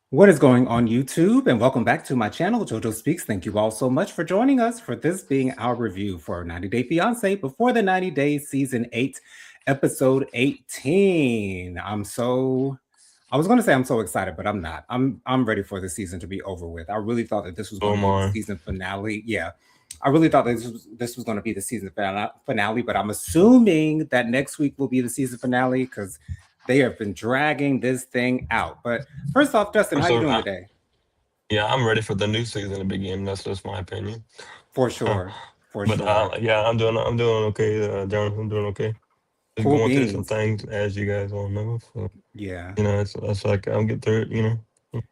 What is going on YouTube? And welcome back to my channel, JoJo Speaks. Thank you all so much for joining us for this being our review for 90 Day Fiance before the 90 Days Season 8, Episode 18. I was going to say I'm so excited, but I'm not. I'm ready for the season to be over with. I really thought that this was Oh going to be the my. season finale. Yeah. I really thought this was going to be the season finale, but I'm assuming that next week will be the season finale because they have been dragging this thing out. But first off, Justin, I'm how you so doing today? yeah, I'm ready for the new season to begin. That's just my opinion. For Uh, sure. For but sure. yeah, I'm doing okay, John. I'm doing okay. Just Cool going through some beans. things, as you guys all know. So Yeah. it's like I'll get through it.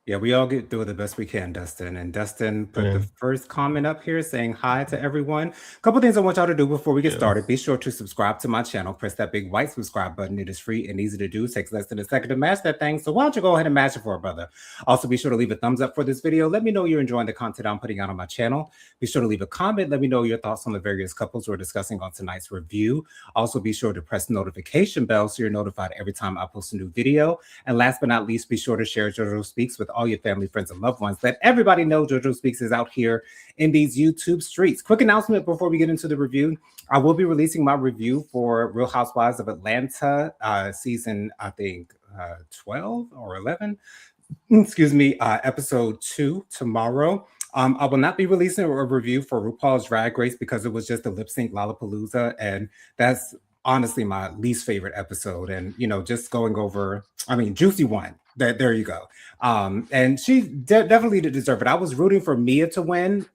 Yeah, we all get do the best we can, Dustin. And Dustin put the Yeah, first comment up here saying hi to everyone. A couple things I want y'all to do before we get yeah. started. Be sure to subscribe to my channel. Press that big white subscribe button. It is free and easy to do. It takes less than a second to mash that thing. So why don't you go ahead and mash it for a brother? Also, be sure to leave a thumbs up for this video. Let me know you're enjoying the content I'm putting out on my channel. Be sure to leave a comment. Let me know your thoughts on the various couples we're discussing on tonight's review. Also, be sure to press the notification bell so you're notified every time I post a new video. And last but not least, be sure to share JoJo Speaks with all your family, friends, and loved ones. Let everybody know JoJo Speaks is out here in these YouTube streets. Quick announcement before we get into the review. I will be releasing my review for Real Housewives of Atlanta, season, I think, 12 or 11. Excuse me, episode 2 tomorrow. I will not be releasing a review for RuPaul's Drag Race because it was just a lip sync Lollapalooza, and that's honestly my least favorite episode. And just going over, I mean, Juicy won. There you go. And she definitely did deserve it. I was rooting for Mia to win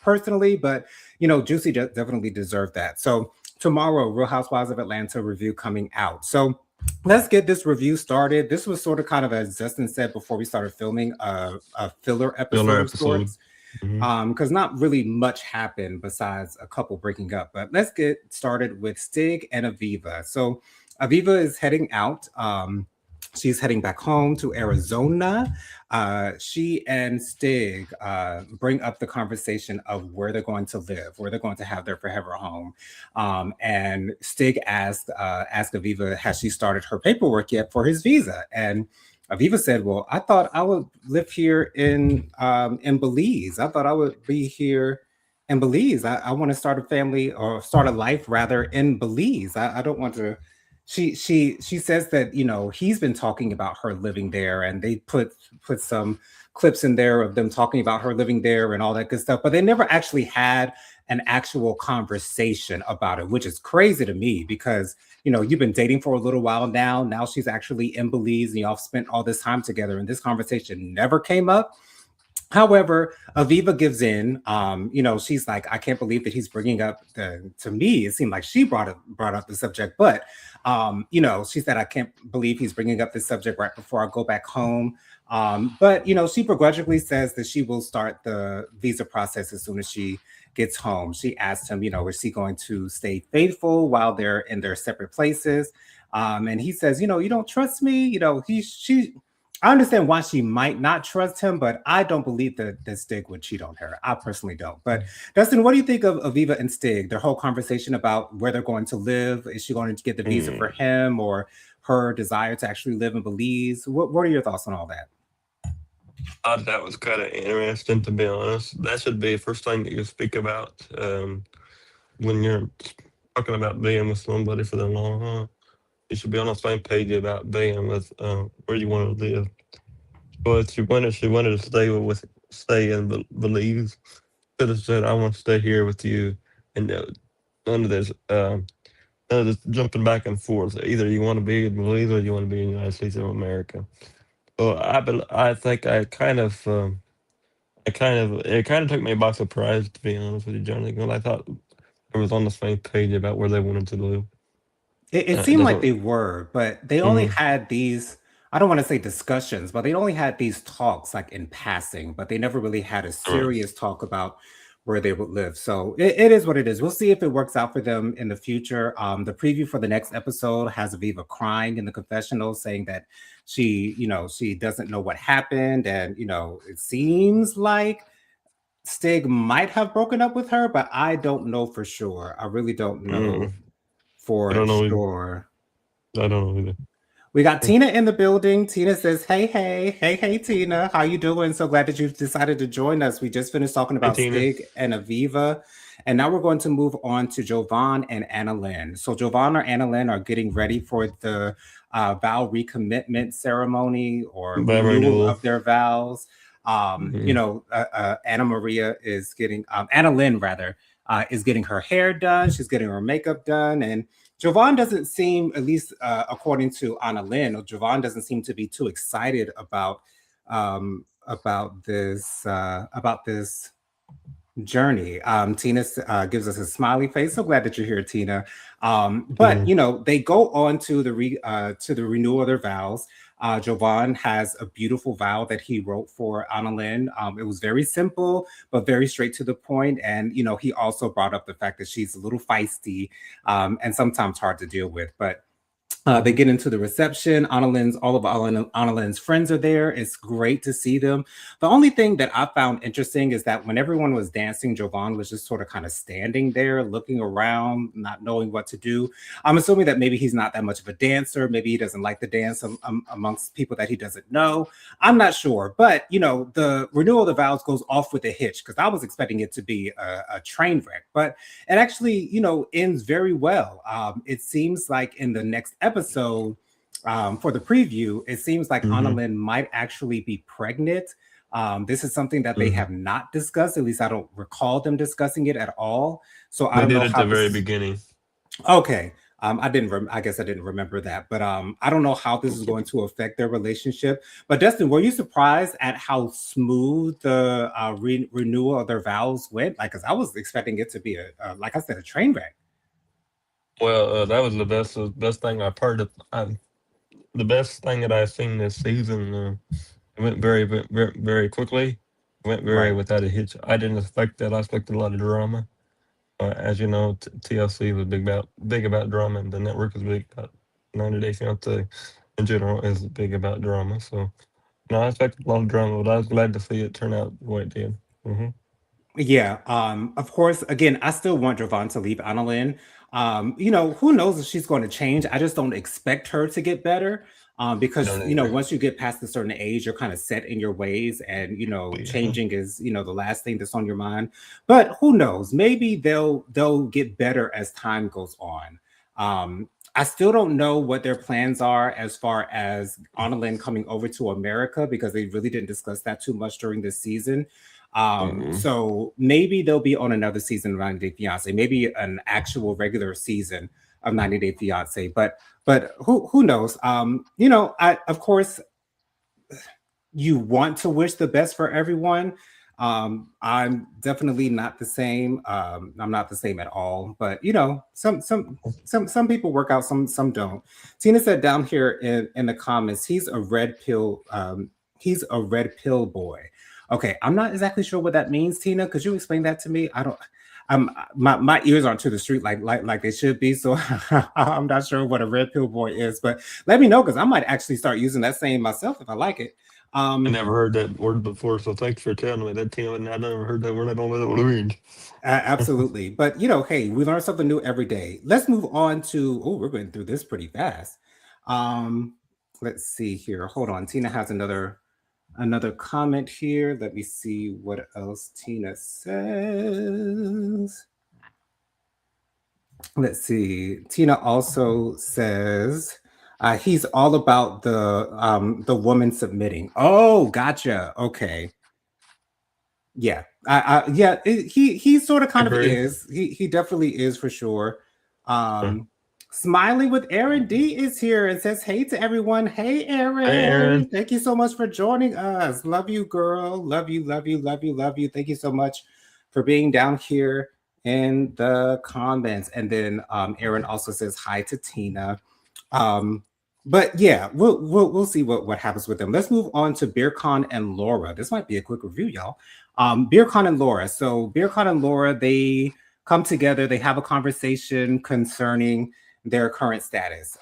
personally, but Juicy definitely deserved that. So tomorrow, Real Housewives of Atlanta review coming out. So let's get this review started. This was sort of kind of, as Justin said before we started filming, a filler Filler episode of episode. sorts, Hmm. because not really much happened besides a couple breaking up. But let's get started with Stig and Aviva. So Aviva is heading out. She's heading back home to Arizona. She and Stig bring up the conversation of where they're going to live, where they're going to have their forever home. And Stig asked Aviva, has she started her paperwork yet for his visa? And Aviva said, "Well, I thought I would live here in Belize. I thought I would be here in Belize. I want to start a family or start a life rather in Belize. I don't want to." She says that he's been talking about her living there, and they put some clips in there of them talking about her living there and all that good stuff, but they never actually had an actual conversation about it, which is crazy to me because you've been dating for a little while now. Now she's actually in Belize and y'all spent all this time together, and this conversation never came up. However, Aviva gives in. She's like, I can't believe that he's bringing up to me. It seemed like she brought up the subject, but she said, I can't believe he's bringing up this subject right before I go back home. But she begrudgingly says that she will start the visa process as soon as she gets home. She asked him, is he going to stay faithful while they're in their separate places? And he says, you don't trust me. She I understand why she might not trust him, but I don't believe that Stig would cheat on her. I personally don't. But Dustin, what do you think of Aviva and Stig? Their whole conversation about where they're going to live. Is she going to get the visa for Mm. him, or her desire to actually live in Belize? What are your thoughts on all that? I thought that was kind of interesting, to be honest. That should be the first thing that you speak about when you're talking about being with somebody for the long haul. You should be on the same page about being with where you want to live. But she wanted to stay in Belize. Could have said, "I want to stay here with you," and none of this none of this jumping back and forth. Either you want to be in Belize or you want to be in the United States of America. Well, I think it kind of took me by surprise, to be honest with you, Johnny. Because I thought I was on the same page about where they wanted to live. It seemed That's like what. they were, but they only Hmm. had these, I don't want to say discussions, but they only had these talks like in passing, but they never really had a serious talk about where they would live. So it is what it is. We'll see if it works out for them in the future. The preview for the next episode has Aviva crying in the confessional, saying that she doesn't know what happened. And, it seems like Stig might have broken up with her, but I don't know for sure. I really don't know Mm. I for don't know. sure. I don't know either. We got Tina in the building. Tina says, "Hey, hey, hey, hey, Tina, how you doing? So glad that you've decided to join us. We just finished talking Hey about Tina. Stig and Aviva, and now we're going to move on to Jovan and Anna Lynn. So Jovan or Anna Lynn are getting ready for the vow recommitment ceremony or By renewal renewal. of their vows. Mhm. Anna Maria is getting Anna Lynn rather is getting her hair done. She's getting her makeup done, and Jovan doesn't seem, at least according to Anna Lynn, or Jovan doesn't seem to be too excited about this journey. Tina gives us a smiley face. So glad that you're here, Tina. But Mhm. you know, they go on to the renewal of their vows. Jovan has a beautiful vow that he wrote for Anna Lynn. It was very simple, but very straight to the point. And you know, he also brought up the fact that she's a little feisty and sometimes hard to deal with. But they get into the reception. All of Anna Lynn's friends are there. It's great to see them. The only thing that I found interesting is that when everyone was dancing, Jovan was just sort of kind of standing there, looking around, not knowing what to do. I'm assuming that maybe he's not that much of a dancer. Maybe he doesn't like to dance amongst people that he doesn't know. I'm not sure. But, you know, the renewal of the vows goes off with a hitch because I was expecting it to be a train wreck. But it actually, you know, ends very well. It seems like in the next episode, for the preview, it seems like Anna Mhm. Lynn might actually be pregnant. This is something that they Mhm. have not discussed. At least I don't recall them discussing it at all. So I They don't did know at how the this very is. beginning. Okay. I guess I didn't remember that, but I don't know how this is going to affect their relationship. But Dustin, were you surprised at how smooth the renewal of their vows went? Like, because I was expecting it to be like I said, a train wreck. Well, that was the best thing I've heard. The best thing that I've seen this season. It went very quickly. It went very Right. without a hitch. I didn't expect that. I expected a lot of drama. As you know, TLC was big about drama, and the network is big about 90 Day Fiance in general is big about drama. So, no, I expected a lot of drama, but I was glad to see it turn out the way it did. Hmm. Yeah. Of course, again, I still want Jovan to leave Annalyn. You know, who knows if she's going to change? I just don't expect her to get better. I Because don't you know, either. once you get past a certain age, you're kind of set in your ways, and you know, Yeah. changing is, you know, the last thing that's on your mind. But who knows? Maybe they'll get better as time goes on. I still don't know what their plans are as far as Annalyn coming over to America because they really didn't discuss that too much during this season. Mm-mm. So maybe they'll be on another season of 90 Day Fiance, maybe an actual regular season of 90 Day Fiance. But who knows? You know, I of course you want to wish the best for everyone. I'm definitely not the same. I'm not the same at all. But you know, some people work out, some don't. Tina said down here in the comments, he's a red pill boy. Okay, I'm not exactly sure what that means, Tina. Could you explain that to me? I don't. My ears aren't to the street like they should be, so I'm not sure what a red pill boy is. But let me know because I might actually start using that saying myself if I like it. I Um, never heard that word before, so thanks for telling me that, Tina. I never heard that word. I don't know what it means. Absolutely. But you know, hey, we learn something new every day. Let's move on to, oh, we're going through this pretty fast. Um, let's see here. Hold on. Tina has another comment here. Let me see what else Tina says. Let's see. Tina also says he's all about the woman submitting. Oh, gotcha. Okay. Yeah, yeah, he sort of I kind of agree. is. He definitely is for sure. Uh, Um, Smiling with Aaron D is here and says hey to everyone. Hey Hey, Aaron, Aaron. thank you so much for joining us. Love you, girl. Love you, love you, love you, love you. Thank you so much for being down here in the comments. And then Aaron also says hi to Tina. Um, but yeah, we'll see what happens with them. Let's move on to BeerCon and Laura. This might be a quick review, y'all. BeerCon and Laura. So BeerCon and Laura, they come together. They have a conversation concerning their current status.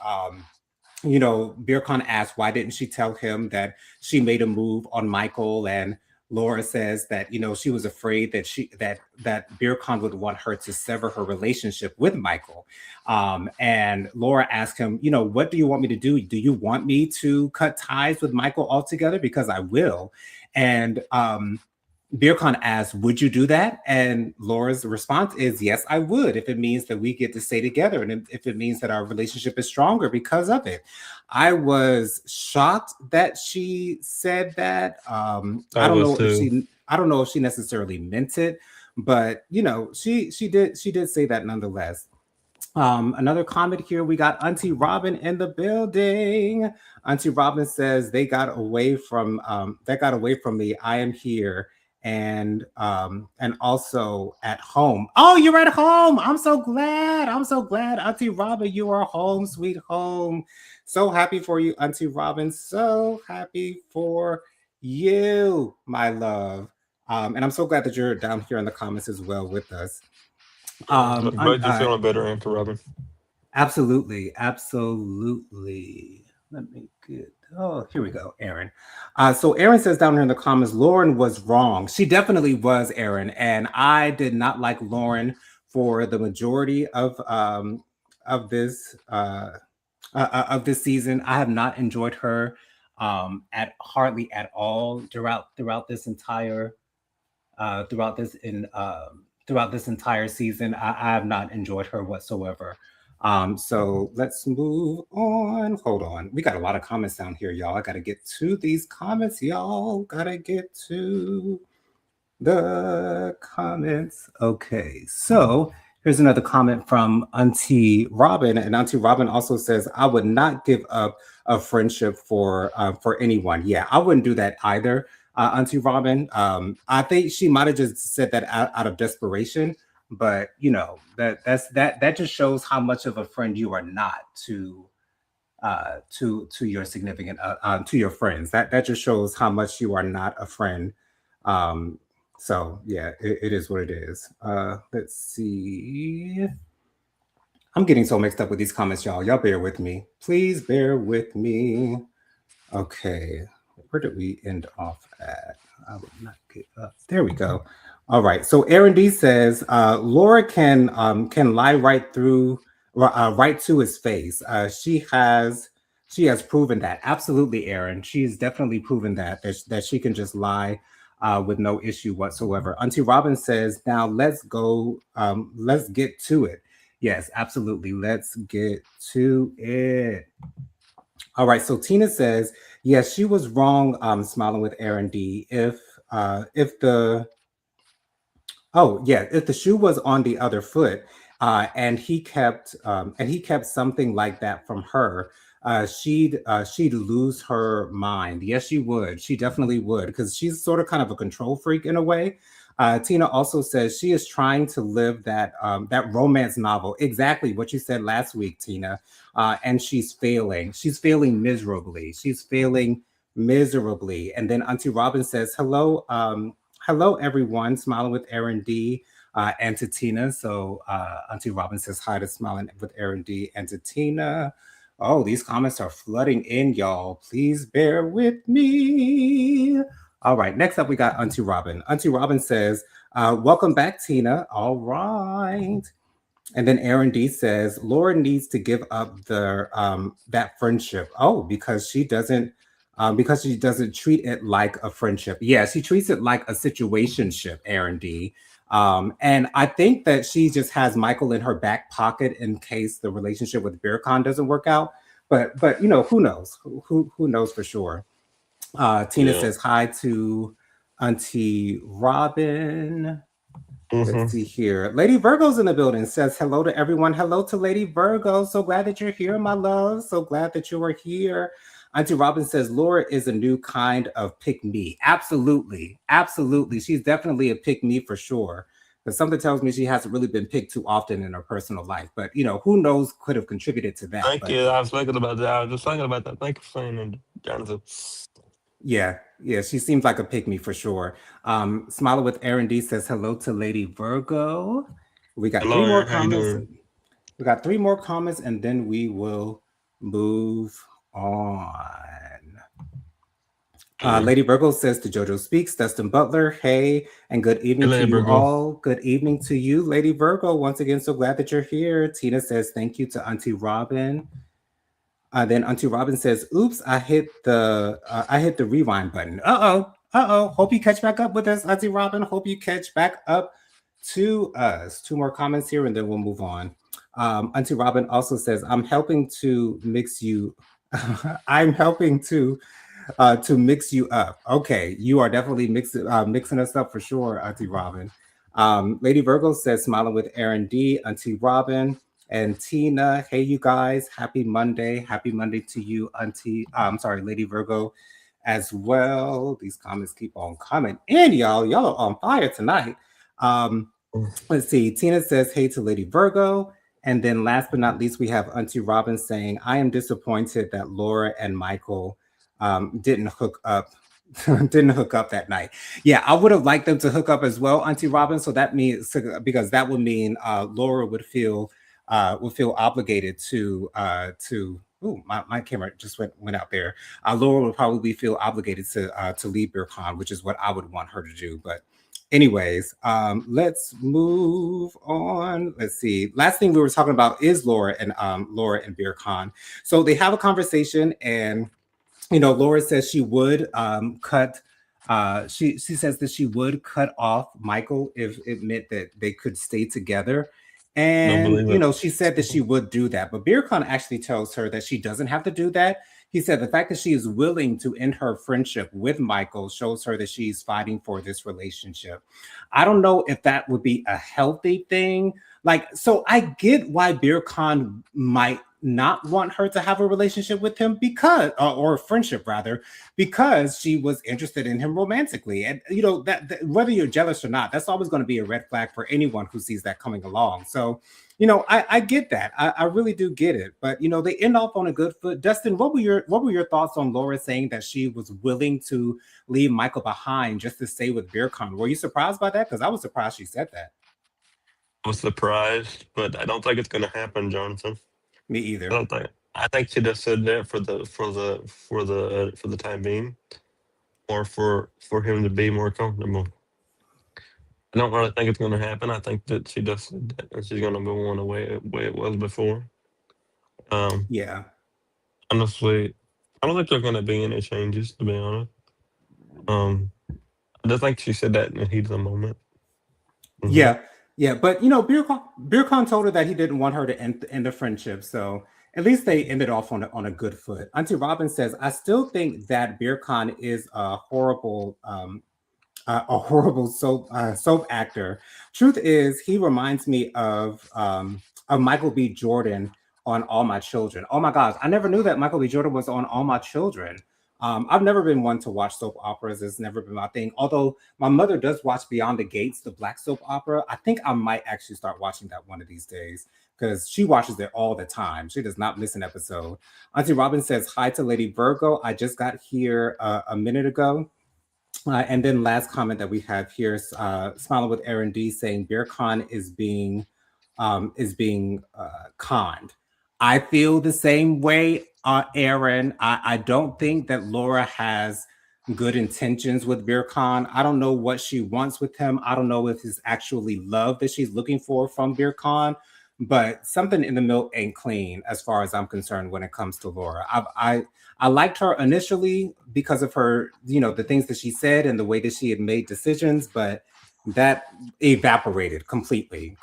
You know, BeerCon asked why didn't she tell him that she made a move on Michael, and Laura says that she was afraid that Birkon would want her to sever her relationship with Michael. And Laura asked him, what do you want me to do? Do you want me to cut ties with Michael altogether? Because I will. And Birkon asks, would you do that? And Laura's response is, yes, I would, if it means that we get to stay together and if it means that our relationship is stronger because of it. I was shocked that she said that. I was too. I don't know if she necessarily meant it, but she did say that nonetheless. Another comment here. We got Auntie Robin in the building. Auntie Robin says they got away from me. I am here and also at home. Oh, you're at home. I'm so glad. I'm so glad, Auntie Robin, you are home, sweet home. So happy for you, Auntie Robin. So happy for you, my love. And I'm so glad that you're down here in the comments as well with us. Glad you're feeling better, Aunt Robin. Absolutely, absolutely. Let me get. Oh, here we go, Aaron. So Aaron says down here in the comments, Lauren was wrong. She definitely was, Aaron, and I did not like Lauren for the majority of this of this season. I have not enjoyed her at hardly at all throughout this entire throughout this in throughout this entire season. I have not enjoyed her whatsoever. So let's move on. Hold on. We got a lot of comments down here, y'all. I gotta get to these comments, y'all. Gotta get to the comments. Okay, so here's another comment from Auntie Robin, and Auntie Robin also says, "I would not give up a friendship for anyone." Yeah, I wouldn't do that either, Auntie Robin. I think she might have just said that out of desperation, but that just shows how much of a friend you are not to your significant to your friends. That just shows how much you are not a friend. Um, so yeah, it is what it is. Let's see. I'm getting so mixed up with these comments, y'all. Y'all bear with me. Please bear with me. Okay. Where did we end off at? I would not get up. There we go. All right. So Aaron D says Laura can lie right to his face. She has proven that. Absolutely, Aaron. She's definitely proven that she can just lie with no issue whatsoever. Auntie Robin says, now let's go. Let's get to it. Yes, absolutely. Let's get to it. All right. So Tina says, yes, she was wrong. Smiling with Aaron D. If the Oh, yeah, if the shoe was on the other foot, and he kept something like that from her, she'd lose her mind. Yes, she would. She definitely would, because she's sort of kind of a control freak in a way. Tina also says she is trying to live that romance novel. Exactly what you said last week, Tina. And she's failing. She's failing miserably. She's failing miserably. And then Auntie Robin says, "Hello, hello, everyone. Smiling with Aaron D. And to Tina." So Auntie Robin says hi to Smiling with Aaron D. and to Tina. Oh, these comments are flooding in, y'all. Please bear with me. All right, next up we got Auntie Robin. Auntie Robin says, welcome back, Tina. All right. And then Aaron D says, Laura needs to give up that friendship. Oh, because she doesn't treat it like a friendship. Yeah, she treats it like a situationship, Aaron D. And I think that she just has Michael in her back pocket in case the relationship with Birkon doesn't work out. But who knows? Who knows for sure? Tina Yeah. says hi to Auntie Robin. Let's Mm-hmm. see here. Lady Virgo's in the building. Says hello to everyone. Hello to Lady Virgo. So glad that you're here, my love. So glad that you are here. Auntie Robin says Laura is a new kind of pick me. Absolutely. Absolutely. She's definitely a pick me for sure. But something tells me she hasn't really been picked too often in her personal life. But who knows could have contributed to that. Thank But you. I was thinking about that. I was just thinking about that. Thank you for saying it, Jonathan. yeah, yeah, she seems like a pick me for sure. Smiler with Aaron D says hello to Lady Virgo. We got three Hello, more Aaron. How you comments. doing? We got three more comments, and then we will move on. Mm. Lady Virgo says to JoJo Speaks, Dustin Butler, hey, and good evening to Hello, you Virgo. all. Good evening to you, Lady Virgo. Once again, so glad that you're here. Tina says thank you to Auntie Robin. Then Auntie Robin says, "Oops, I hit the rewind button. Uh oh. Hope you catch back up with us, Auntie Robin. Hope you catch back up to us. Two more comments here, and then we'll move on." Auntie Robin also says, "I'm helping to mix you. I'm helping to mix you up. Okay, you are definitely mixing us up for sure, Auntie Robin." Lady Virgo says, "Smiling with Aaron D, Auntie Robin, and Tina. Hey, you guys, happy Monday. Happy Monday to you, Auntie. I'm sorry, Lady Virgo as well." These comments keep on coming in, y'all. Y'all are on fire tonight. Um, Mm. Let's see. Tina says, "Hey to Lady Virgo." And then last but not least, we have Auntie Robin saying, "I am disappointed that Laura and Michael didn't hook up." Didn't hook up that night. Yeah, I would have liked them to hook up as well, Auntie Robin. So that means, because that would mean Laura would feel obligated to. Ooh, my camera just went out there. Laura would probably feel obligated to leave BeerCon, which is what I would want her to do. But anyways, let's move on. Let's see. Last thing we were talking about is Laura and BeerCon. So they have a conversation, and Laura says she would cut. She says that she would cut off Michael if it meant that they could stay together. Don't And believe it. she said that she would do that, but BeerCon actually tells her that she doesn't have to do that. He said the fact that she is willing to end her friendship with Michael shows her that she's fighting for this relationship. I don't know if that would be a healthy thing. Like, so I get why BeerCon might not want her to have a relationship with him because, or a friendship rather, because she was interested in him romantically. And that whether you're jealous or not, that's always going to be a red flag for anyone who sees that coming along. So I get that. I really do get it. But they end off on a good foot. Dustin, what were your thoughts on Laura saying that she was willing to leave Michael behind just to stay with BeerCon? Were you surprised by that? Because I was surprised she said that. I was surprised, but I don't think it's going to happen, Jonathan. Me I either. don't think. I think she just said that for the time being, or for him to be more comfortable. I don't really think it's going to happen. I think that she just said that and she's going to go on the way it was before. Um, Yeah. honestly, I don't think there's going to be any changes. To be honest, um, I just think she said that in the heat of the moment. Hmm. Yeah, yeah, but Beercon told her that he didn't want her to end the friendship, so at least they ended off on a good foot. Auntie Robin says, "I still think that Beercon is a horrible soap actor. Truth is, he reminds me of Michael B. Jordan on All My Children. Oh my gosh, I never knew that Michael B. Jordan was on All My Children. I've never been one to watch soap operas. It's never been my thing. Although my mother does watch Beyond the Gates, the black soap opera. I think I might actually start watching that one of these days because she watches it all the time. She does not miss an episode. Auntie Robin says, "Hi to Lady Virgo. I just got here a minute ago." And then last comment that we have here is Smiling with Aaron D saying BeerCon is being conned. I feel the same way, Aaron. I don't think that Laura has good intentions with BeerCon. I don't know what she wants with him. I don't know if it's actually love that she's looking for from BeerCon, but something in the milk ain't clean as far as I'm concerned when it comes to Laura. I liked her initially because of her, the things that she said and the way that she had made decisions, but that evaporated completely.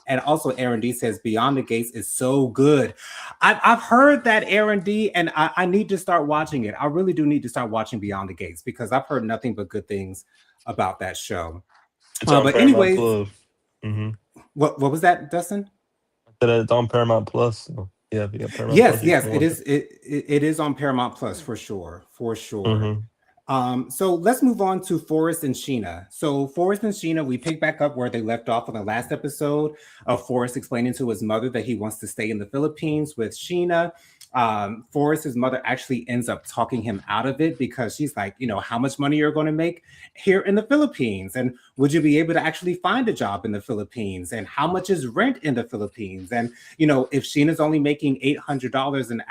And also, Aaron D says Beyond the Gates is so good. I've heard that, Aaron D, and I need to start watching it. I really do need to start watching Beyond the Gates because I've heard nothing but good things about that show. It's on But Paramount anyways, Plus. Hmm. what was that, Dustin? That it's on Paramount Plus. So yeah, if you got Paramount Plus, Yes, you yes, can it watch is. it. It is on Paramount Plus for sure, for sure. Hmm. So let's move on to Forrest and Sheena. So Forrest and Sheena, we pick back up where they left off on the last episode of Forrest explaining to his mother that he wants to stay in the Philippines with Sheena. Forrest's mother actually ends up talking him out of it because she's like, how much money you're going to make here in the Philippines, and would you be able to actually find a job in the Philippines, and how much is rent in the Philippines, and if Sheena's only making $800 an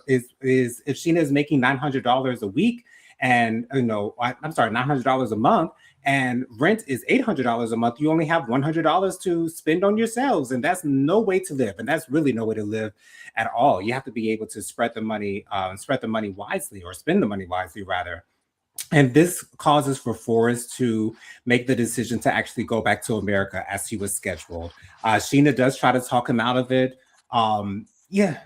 is if Sheena is making $900 a week and I'm sorry, $900 a month, and rent is $800 a month. You only have $100 to spend on yourselves, and that's no way to live, and that's really no way to live at all. You have to be able to spread the money wisely, or spend the money wisely rather. And this causes for Forrest to make the decision to actually go back to America as he was scheduled. Sheena does try to talk him out of it. Yeah,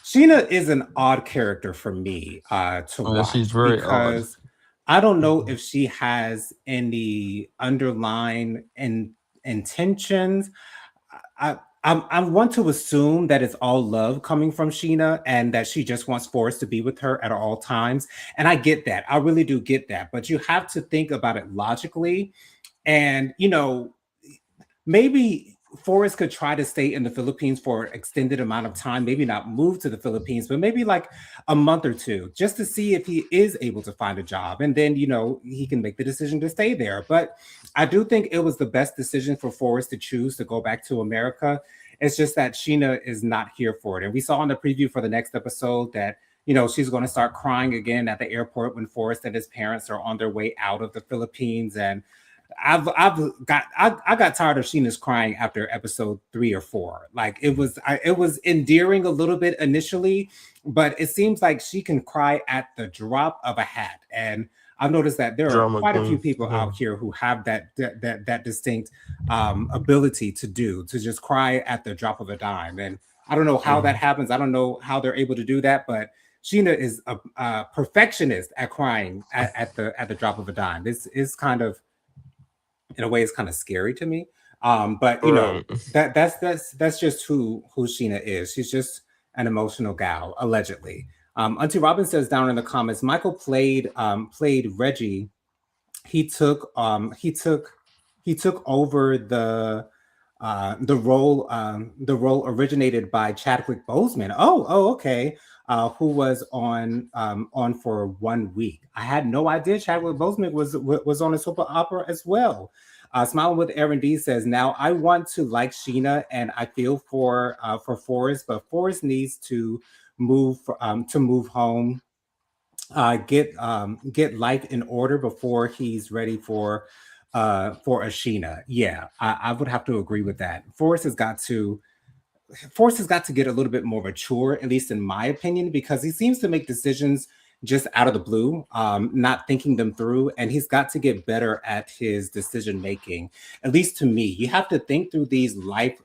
Sheena is an odd character for me to Yeah, she's watch, very odd. because I don't know if she has any underlying intentions. I want to assume that it's all love coming from Sheena, and that she just wants Forrest to be with her at all times. And I get that. I really do get that. But you have to think about it logically. And, maybe Forrest could try to stay in the Philippines for an extended amount of time, maybe not move to the Philippines, but maybe like a month or two, just to see if he is able to find a job. And then, he can make the decision to stay there. But I do think it was the best decision for Forrest to choose to go back to America. It's just that Sheena is not here for it. And we saw in the preview for the next episode that, she's going to start crying again at the airport when Forrest and his parents are on their way out of the Philippines. And I got tired of Sheena's crying after episode 3 or 4. Like, it was endearing a little bit initially, but it seems like she can cry at the drop of a hat. And I've noticed that there are Drama quite a few queen. people Yeah. out here who have that distinct ability to just cry at the drop of a dime. And I don't know how that Mhm. happens. I don't know how they're able to do that, but Sheena is a perfectionist at crying at the drop of a dime. This is kind of, in a way, it's kind of scary to me. But Right. that's just who Sheena is. She's just an emotional gal, allegedly. Auntie Robin says down in the comments, Michael played Reggie. He took he took over the role originated by Chadwick Boseman. Oh, okay. Who was on for 1 week. I had no idea Chadwick Boseman was on a soap opera as well. Smiling with Aaron D says, now I want to like Sheena, and I feel for Forrest, but Forrest needs to move home, get life in order before he's ready for a Sheena. Yeah, I would have to agree with that. Force has got to get a little bit more mature, at least in my opinion, because he seems to make decisions just out of the blue, not thinking them through. And he's got to get better at his decision making. At least to me, you have to think through these life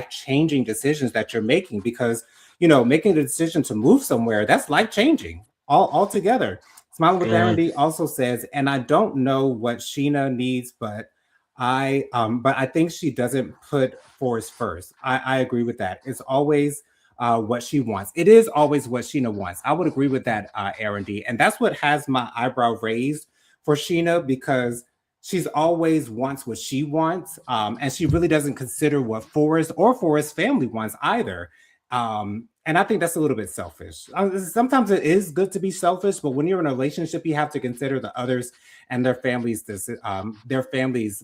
changing decisions that you're making, because making the decision to move somewhere, that's life changing altogether. Smiling with Aaron Mhm. D also says, and I don't know what Sheena needs, but I think she doesn't put Forrest first. I agree with that. It's always what she wants. It is always what Sheena wants. I would agree with that, Aaron D. And that's what has my eyebrow raised for Sheena, because she's always wants what she wants, and she really doesn't consider what Forrest or Forrest's family wants either. And I think that's a little bit selfish. Sometimes it is good to be selfish, but when you're in a relationship, you have to consider the others and their families'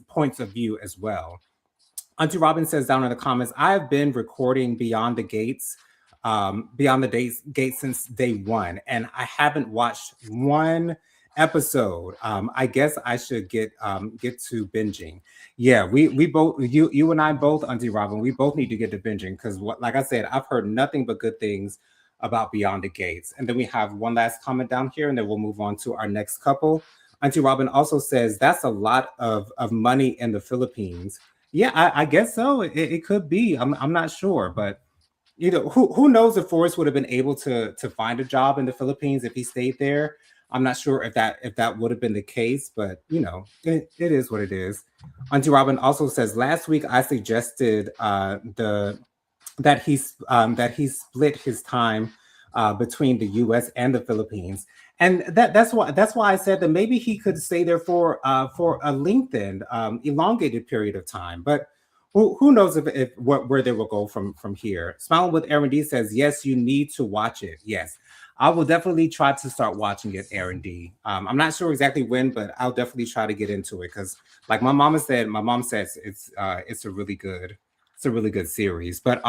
points of view as well. Auntie Robin says down in the comments, I've been recording Beyond the Gates since day one, and I haven't watched one episode. I guess I should get to binging. Yeah, we both, you and I both, Auntie Robin, we both need to get to binging, because what, like I said, I've heard nothing but good things about Beyond the Gates. And then we have one last comment down here, and then we'll move on to our next couple. Auntie Robin also says that's a lot of money in the Philippines. Yeah, I guess so. It could be. I'm not sure, but who knows if Forrest would have been able to find a job in the Philippines if he stayed there. I'm not sure if that would have been the case, but it is what it is. Auntie Robin also says last week I suggested the that he split his time between the U.S. and the Philippines, and that's why I said that maybe he could stay there for a lengthened, elongated period of time. But who knows if where they will go from here. Smiling with Aaron D says, yes, you need to watch it. Yes, I will definitely try to start watching it, Aaron D. I'm not sure exactly when, but I'll definitely try to get into it, because, like my mom says it's a really good series. But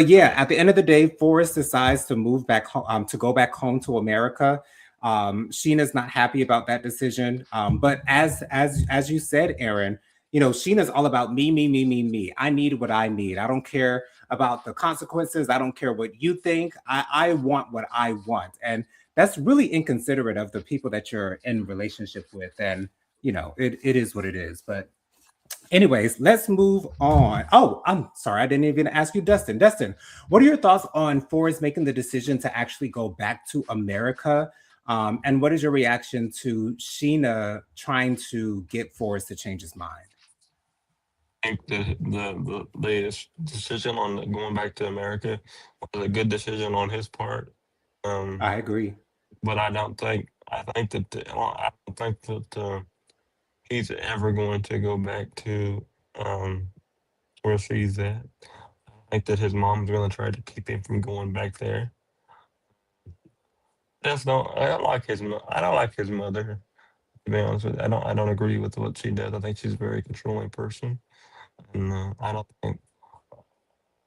yeah, at the end of the day, Forrest decides to move back home, to go back home to America. Sheena's not happy about that decision. But as you said, Aaron, Sheena's all about me, me, me, me, me. I need what I need. I don't care about the consequences. I don't care what you think. I want what I want. And that's really inconsiderate of the people that you're in relationship with. And it is what it is. But anyways, let's move on. Oh, I'm sorry, I didn't even ask you, Dustin. Dustin, what are your thoughts on Forrest making the decision to actually go back to America? And what is your reaction to Sheena trying to get Forrest to change his mind? I think the decision on going back to America was a good decision on his part. Um, I agree. but I think that I don't think that he's ever going to go back to um, where she's at. I think that his mom's going to try to keep him from going back there. That's no, I don't like I don't like his mother. To be honest with you, I don't agree with what she does. I think she's a very controlling person, and I don't think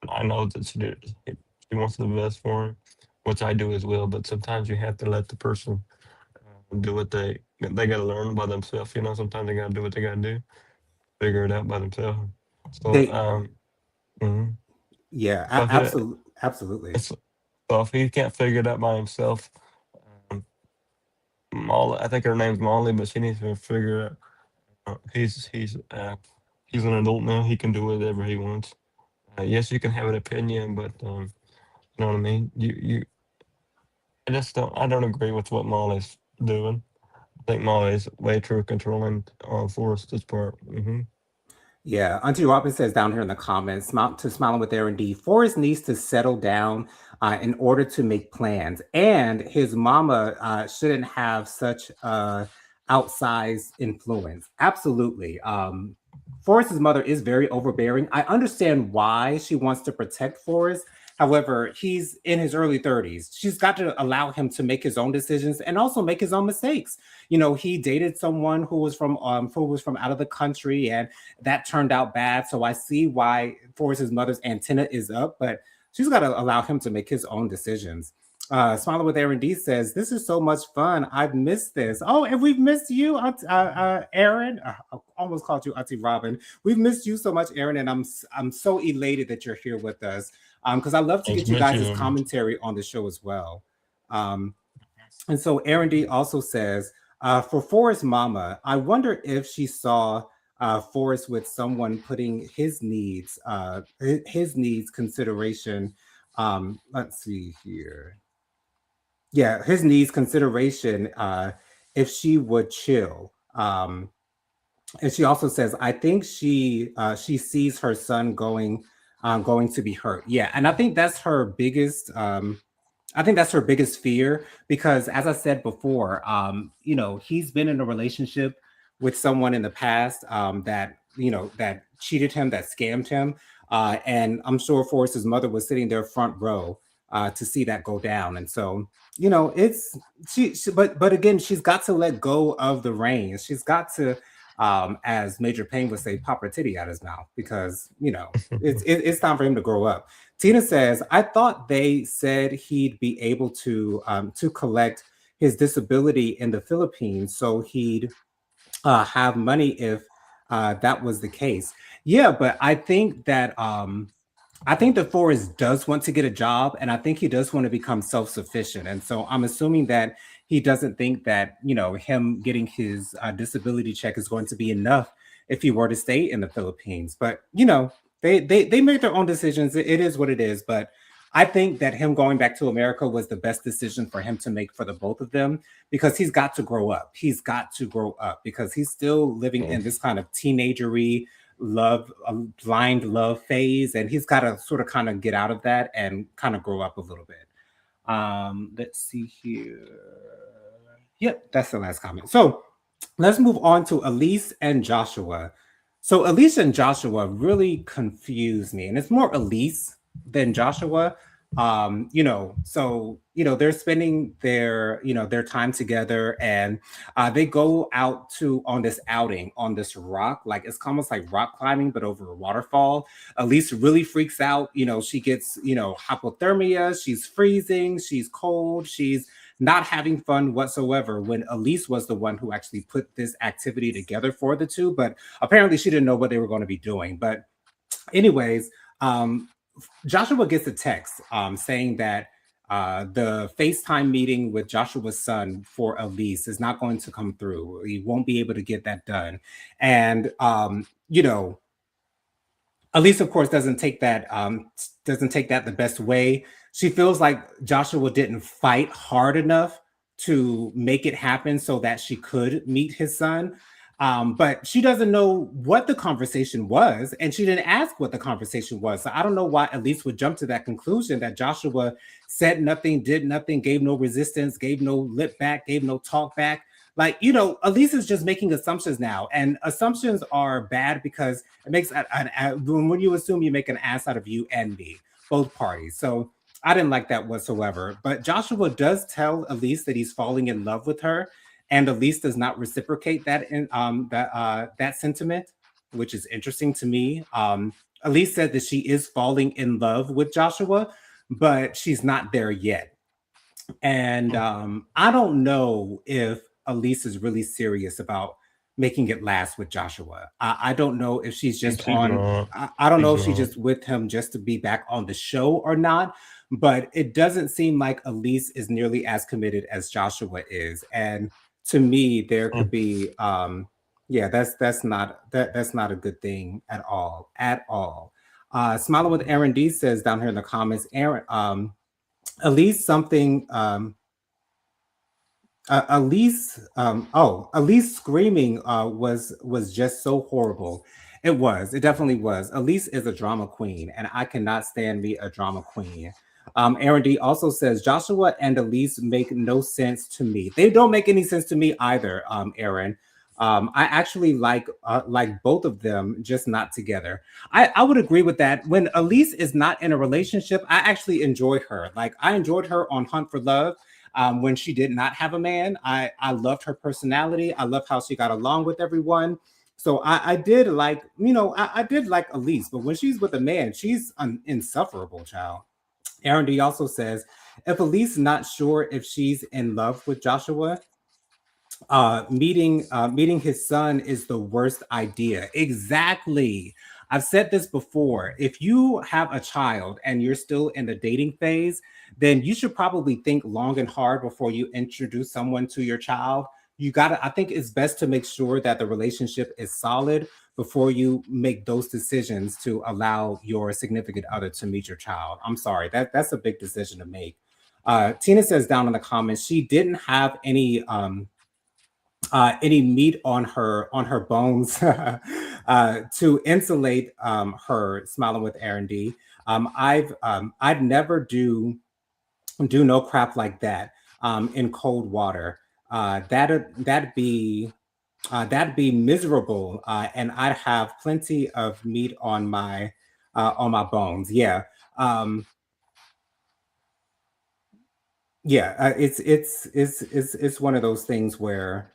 I know that she wants the best for him, which I do as well. But sometimes you have to let the person do what they got to learn by themselves. Sometimes they got to do what they got to do, figure it out by themselves. So, They, mhm. yeah, so if it, absolutely, absolutely. it's, so if he can't figure it out by himself, um, I think her name's Molly, but she needs to figure it out. He's an adult now. He can do whatever he wants. Yes, you can have an opinion, but you know what I mean. I don't agree with what Molly's doing. I think Molly's way too controlling on Forrest's part. Yeah, Auntie Robin says down here in the comments, to smiling with Aaron D. Forrest needs to settle down in order to make plans, and his mama shouldn't have such outsized influence. Absolutely. Forrest's mother is very overbearing. I understand why she wants to protect Forrest. However, he's in his early 30s. She's got to allow him to make his own decisions and also make his own mistakes. He dated someone who was from out of the country, and that turned out bad. So I see why Forrest's mother's antenna is up, but she's got to allow him to make his own decisions. Smiling with Aaron D says, "This is so much fun. I've missed this. Oh, and we've missed you, Aaron. I almost called you Auntie Robin. We've missed you so much, Aaron, and I'm so elated that you're here with us. Because I love to Thanks, get you miss guys' you. commentary on the show as well. Um, and so Aaron D also says, for Forrest Mama, I wonder if she saw Forrest with someone putting his needs consideration. Let's see here. Yeah, his needs consideration if she would chill. And she also says, I think she sees her son going to be hurt. Yeah, and I think that's her biggest fear because, as I said before, he's been in a relationship with someone in the past that cheated him, that scammed him, and I'm sure Forrest's mother was sitting there front row to see that go down, and so it's but again, she's got to let go of the reins. She's got to, as Major Payne would say, pop her titty out his mouth because it's time for him to grow up. Tina says, I thought they said he'd be able to collect his disability in the Philippines, so he'd have money if that was the case. Yeah, but I think that Forrest does want to get a job, and I think he does want to become self-sufficient. And so I'm assuming that he doesn't think that him getting his disability check is going to be enough if he were to stay in the Philippines. But they make their own decisions. It is what it is. But I think that him going back to America was the best decision for him to make for the both of them because he's got to grow up. He's got to grow up because he's still living in this kind of teenagery love blind love phase, and he's got to sort of kind of get out of that and kind of grow up a little bit. Let's see here. Yep, that's the last comment. So let's move on to Elise and Joshua. So Elise and Joshua really confuse me, and it's more Elise than Joshua. They're spending their time together, and they go out to on this outing on this rock, like it's almost like rock climbing, but over a waterfall. Elise really freaks out. She gets hypothermia. She's freezing. She's cold. She's not having fun whatsoever when Elise was the one who actually put this activity together for the two. But apparently she didn't know what they were going to be doing. But anyways, um, Joshua gets a text saying that the FaceTime meeting with Joshua's son for Elise is not going to come through. He won't be able to get that done. And, Elise, of course, doesn't take that the best way. She feels like Joshua didn't fight hard enough to make it happen so that she could meet his son. But she doesn't know what the conversation was, and she didn't ask what the conversation was. So I don't know why Elise would jump to that conclusion that Joshua said nothing, did nothing, gave no resistance, gave no lip back, gave no talk back. Like, Elise is just making assumptions now, and assumptions are bad because it makes when you assume, you make an ass out of you and me, both parties. So I didn't like that whatsoever. But Joshua does tell Elise that he's falling in love with her, and Elise does not reciprocate that sentiment, which is interesting to me. Elise said that she is falling in love with Joshua, but she's not there yet. And I don't know if Elise is really serious about making it last with Joshua. I don't know if she's just She's on. not. I don't know She's if she's not. just with him just to be back on the show or not. But it doesn't seem like Elise is nearly as committed as Joshua is. And to me, there Mm. could be, yeah, that's not a good thing at all, at all. Smiling with Aaron D says down here in the comments, Aaron, Elise something. Elise screaming was just so horrible. It was. It definitely was. Elise is a drama queen, and I cannot stand me a drama queen. Aaron D also says Joshua and Elise make no sense to me. They don't make any sense to me either. Aaron. I actually like both of them, just not together. I would agree with that. When Elise is not in a relationship, I actually enjoy her. Like I enjoyed her on Hunt for Love when she did not have a man. I loved her personality. I loved how she got along with everyone. So I did like, I did like Elise, but when she's with a man, she's an insufferable child. Aaron D also says, if Elise not sure if she's in love with Joshua, meeting his son is the worst idea. Exactly. I've said this before. If you have a child and you're still in the dating phase, then you should probably think long and hard before you introduce someone to your child. I think it's best to make sure that the relationship is solid before you make those decisions to allow your significant other to meet your child. I'm sorry, that's a big decision to make. Tina says down in the comments she didn't have any meat on her bones to insulate her. Smiling with Aaron D. I'd never do no crap like that in cold water. That'd be miserable, and I'd have plenty of meat on my bones. Yeah. Um, yeah, it's one of those things where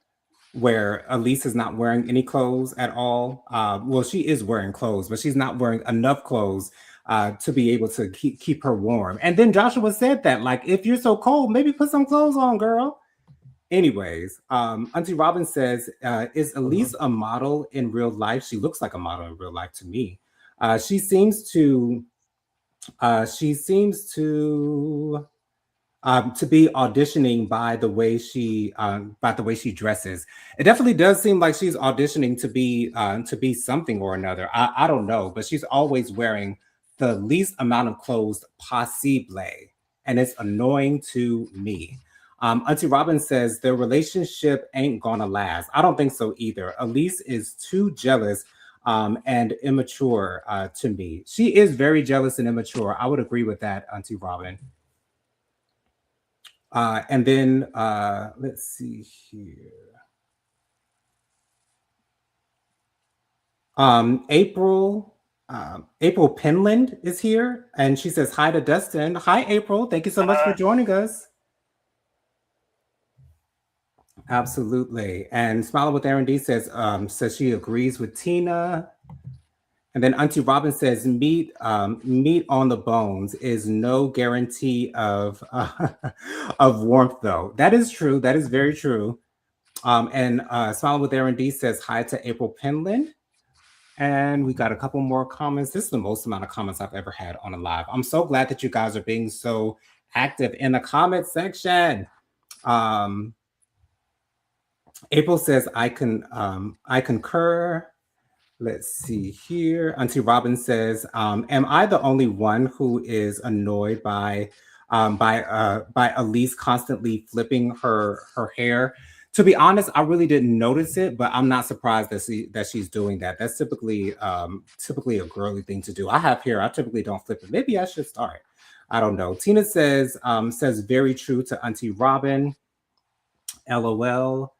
Elise is not wearing any clothes at all. Well, she is wearing clothes, but she's not wearing enough clothes to be able to keep her warm. And then Joshua said that, like, if you're so cold, maybe put some clothes on, girl. Anyways, Auntie Robin says, is Mhm. Elise a model in real life? She looks like a model in real life to me. She seems to. She seems to be auditioning by the way she dresses. It definitely does seem like she's auditioning to be something or another. I don't know, but she's always wearing the least amount of clothes possible, and it's annoying to me. Auntie Robin says the relationship ain't gonna last. I don't think so either. Elise is too jealous and immature to me. She is very jealous and immature. I would agree with that, Auntie Robin. And then let's see here. April Penland is here, and she says hi to Dustin. Hi, April. Thank you so much for Hi. joining us. Absolutely. And Smiling with Aaron D says she agrees with Tina. And then Auntie Robin says, "Meat on the bones is no guarantee of of warmth, though." That is true. That is very true. And Smiling with Aaron D says hi to April Penland. And we got a couple more comments. This is the most amount of comments I've ever had on a live. I'm so glad that you guys are being so active in the comment section. Um, April says, I concur. Let's see here. Auntie Robin says, "Am I the only one who is annoyed by Elise constantly flipping her hair?" To be honest, I really didn't notice it, but I'm not surprised that she's doing that. That's typically a girly thing to do. I have hair. I typically don't flip it. Maybe I should start. I don't know. Tina says very true to Auntie Robin. LOL.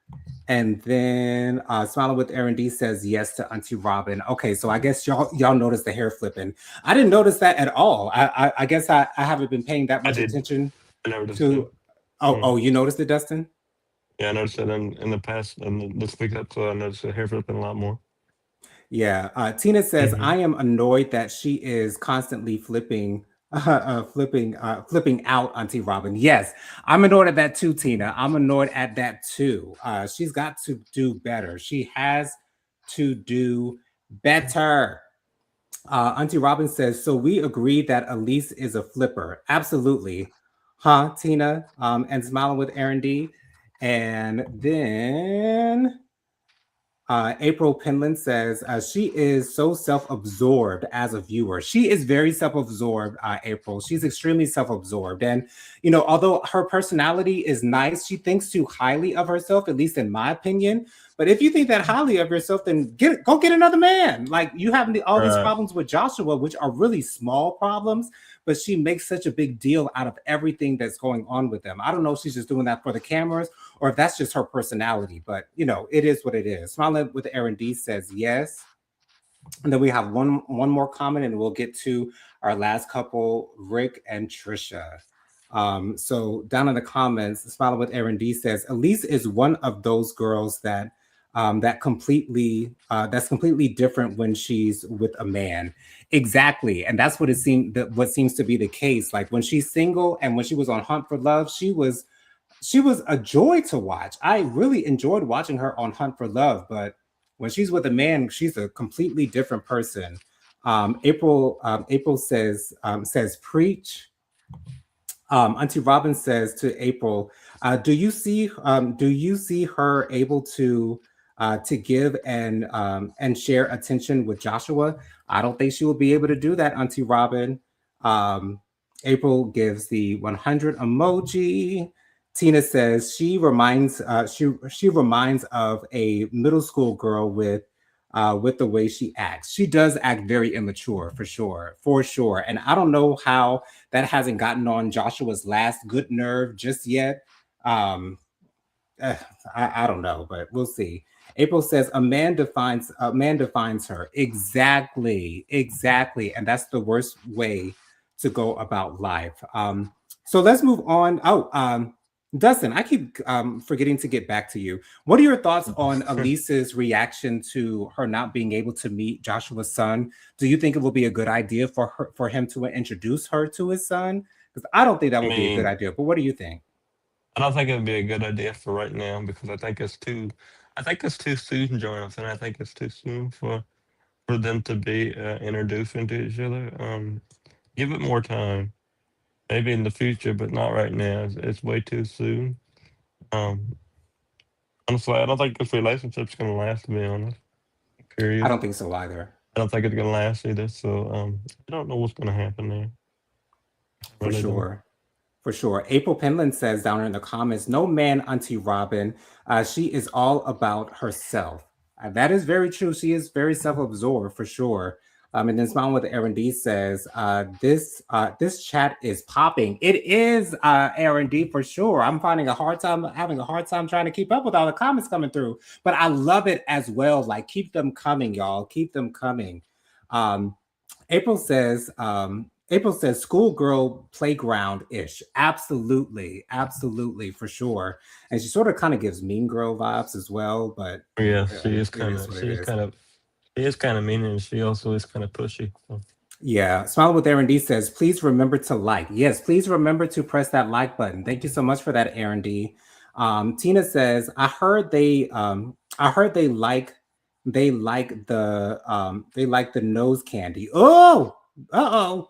And then Smiling with Aaron D says yes to Auntie Robin. Okay, so I guess y'all noticed the hair flipping. I didn't notice that at all. I guess I haven't been paying that I much did. attention I noticed it. to. Oh, you noticed it, Dustin? Yeah, I noticed it in the past and this week up, so I noticed the hair flipping a lot more. Yeah. Tina says, Hmm. "I am annoyed that she is constantly flipping out Auntie Robin." Yes, I'm annoyed at that too, Tina. I'm annoyed at that too. She's got to do better. She has to do better. Auntie Robin says, "So we agree that Elise is a flipper." Absolutely. Huh, Tina? And Smiling with Aaron D. And then April Penland says she is so self-absorbed as a viewer. She is very self-absorbed, April. She's extremely self-absorbed, and although her personality is nice, she thinks too highly of herself, at least in my opinion. But if you think that highly of yourself, then go get another man. Like you have all these Right. problems with Joshua, which are really small problems, but she makes such a big deal out of everything that's going on with them. I don't know if she's just doing that for the cameras or if that's just her personality. But it is what it is. Smiling with Aaron D says yes. And then we have one more comment, and we'll get to our last couple, Rick and Trisha. So down in the comments, Smiling with Aaron D says, "Elise is one of those girls that's completely different when she's with a man." Exactly, and that's what seems to be the case. Like when she's single and when she was on Hunt for Love, she was a joy to watch. I really enjoyed watching her on Hunt for Love, but when she's with a man, she's a completely different person. April says preach. Auntie Robin says to April, do you see her able to give and share attention with Joshua?" I don't think she will be able to do that, Auntie Robin. Um, April gives the 100 emoji. Tina says she reminds of a middle school girl with the way she acts. She does act very immature, for sure. And I don't know how that hasn't gotten on Joshua's last good nerve just yet. Um, eh, I don't know, but we'll see. April says a man defines her. Exactly, and that's the worst way to go about life. So let's move on. Dustin, I keep forgetting to get back to you. What are your thoughts on Elise's reaction to her not being able to meet Joshua's son? Do you think it will be a good idea for him to introduce her to his son? Because I don't think that I would be a good mean, idea. But what do you think? I don't think it would be a good idea for right now because I think it's too soon, Jonathan. I think it's too soon for them to be introducing to each other. Give it more time, maybe in the future, but not right now. It's way too soon. Um, Honestly, I don't think this relationship's gonna last. To be honest, I period. don't think so either. I don't think it's gonna last either. So I don't know what's gonna happen there. I For really don't. sure. For sure. April Penland says down in the comments, "No man, Auntie Robin. She is all about herself." That is very true. She is very self-absorbed for sure. And then Smiling with Aaron D says, this chat is popping. It is Aaron D for sure. I'm having a hard time trying to keep up with all the comments coming through, but I love it as well. Like keep them coming, y'all. Keep them coming. Um, April says schoolgirl playground ish. Absolutely, for sure. And she sort of kind of gives Mean Girl vibes as well, but Yeah, it is what it she is is. kind of. He is kind of mean, and she also is kind of pushy. So. Yeah, Smiling with Aaron D says, please remember to like. Yes, please remember to press that like button. Thank you so much for that, Aaron D. Tina says, I heard they like the nose candy. Oh, uh-oh.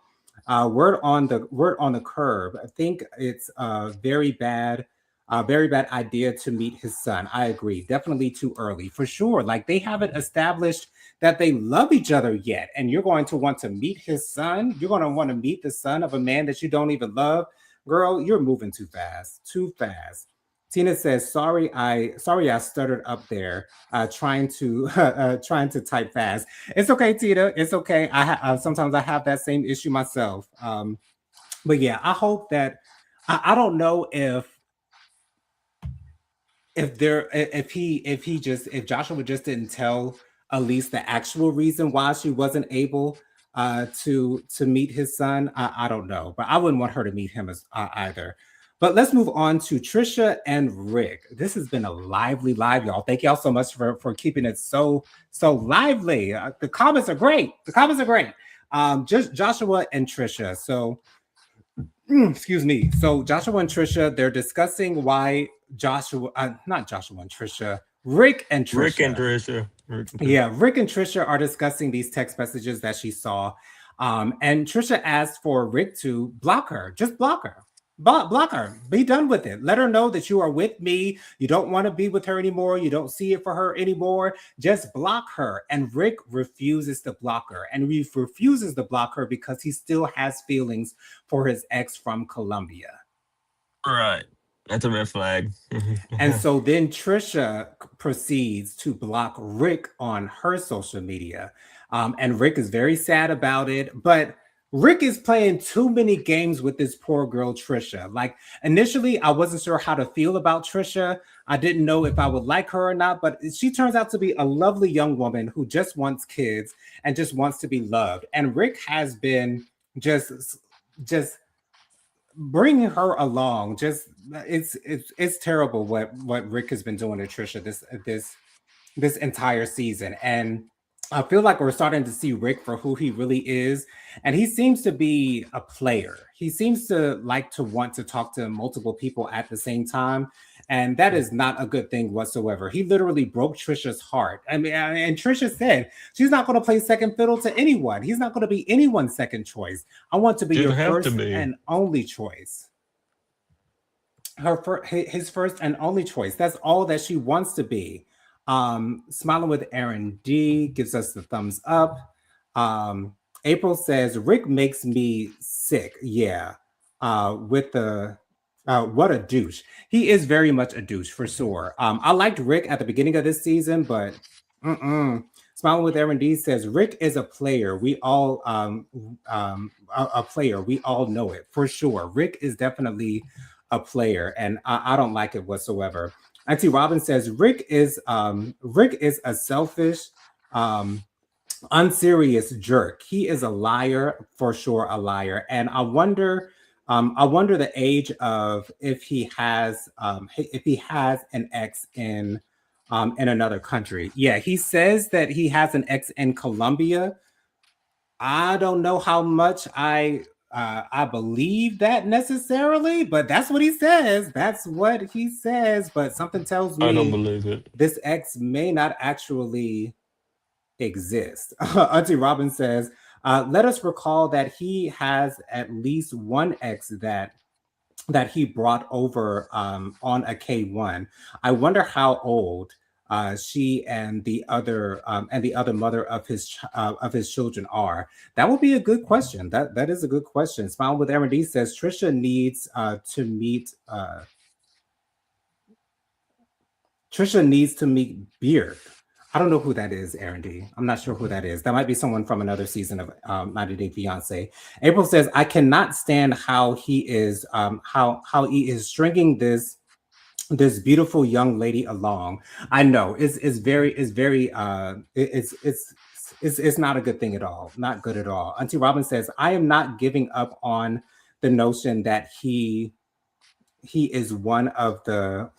Word on the curb. I think it's a very bad idea to meet his son. I agree. Definitely too early for sure. Like they haven't established that they love each other yet, and you're going to want to meet his son. You're going to want to meet the son of a man that you don't even love. Girl, you're moving too fast, too fast. Tina says, sorry I stuttered up there, trying to trying to type fast. It's okay, Tina. It's okay. Sometimes I have that same issue myself. But yeah, I hope that I don't know if Joshua just didn't tell Elise the actual reason why she wasn't able to meet his son. I don't know, but I wouldn't want her to meet him as either. But let's move on to Trisha and Rick. This has been a lively live, y'all. Thank y'all so much for keeping it so lively. The comments are great. The comments are great. Just Joshua and Trisha. So excuse me. So Joshua and Trisha, they're discussing why not Joshua and Trisha, Rick and Rick and Trisha. Trisha. Rick and Trisha. Yeah, Rick and Trisha are discussing these text messages that she saw. And Trisha asked for Rick to block her. Just block her. Block her. Be done with it. Let her know that you are with me. You don't want to be with her anymore. You don't see it for her anymore. Just block her. And Rick refuses to block her. And he refuses to block her because he still has feelings for his ex from Colombia. Right. That's a red flag. And so then Trisha proceeds to block Rick on her social media. And Rick is very sad about it. But Rick is playing too many games with this poor girl, Trisha. Like initially, I wasn't sure how to feel about Trisha. I didn't know if I would like her or not, but she turns out to be a lovely young woman who just wants kids and just wants to be loved. And Rick has been just bringing her along. Just it's terrible what Rick has been doing to Trisha this entire season. And I feel like we're starting to see Rick for who he really is. And he seems to be a player. He seems to like to want to talk to multiple people at the same time. And that is not a good thing whatsoever. He literally broke Trisha's heart. I mean, and Trisha said she's not going to play second fiddle to anyone. He's not going to be anyone's second choice. I want to be your Didn't have to first be. and only choice. His first and only choice. That's all that she wants to be. Smiling with Aaron D gives us the thumbs up. April says Rick makes me sick. Yeah. With the what a douche. He is very much a douche for sure. I liked Rick at the beginning of this season, but Smiling with Aaron D says Rick is a player. We all a player. We all know it for sure. Rick is definitely a player, and I don't like it whatsoever. Auntie Robin says Rick is a selfish, unserious jerk. He is a liar for sure, a liar. And I wonder the age of if he has an ex in another country. Yeah, he says that he has an ex in Colombia. I don't know how much I believe that necessarily, but that's what he says. That's what he says. But something tells I don't me believe it. this ex may not actually exist. Auntie Robin says, let us recall that he has at least one ex that he brought over on a K1. I wonder how old she and the other mother of his children are. That would be a good question. That is a good question. Smile with Aaron D says Trisha needs to meet Beard. I don't know who that is, Aaron D. I'm not sure who that is. That might be someone from another season of 90 Day Fiance. April says, I cannot stand how he is stringing this beautiful young lady along. I know it's not a good thing at all. Not good at all. Auntie Robin says, I am not giving up on the notion that he is one of the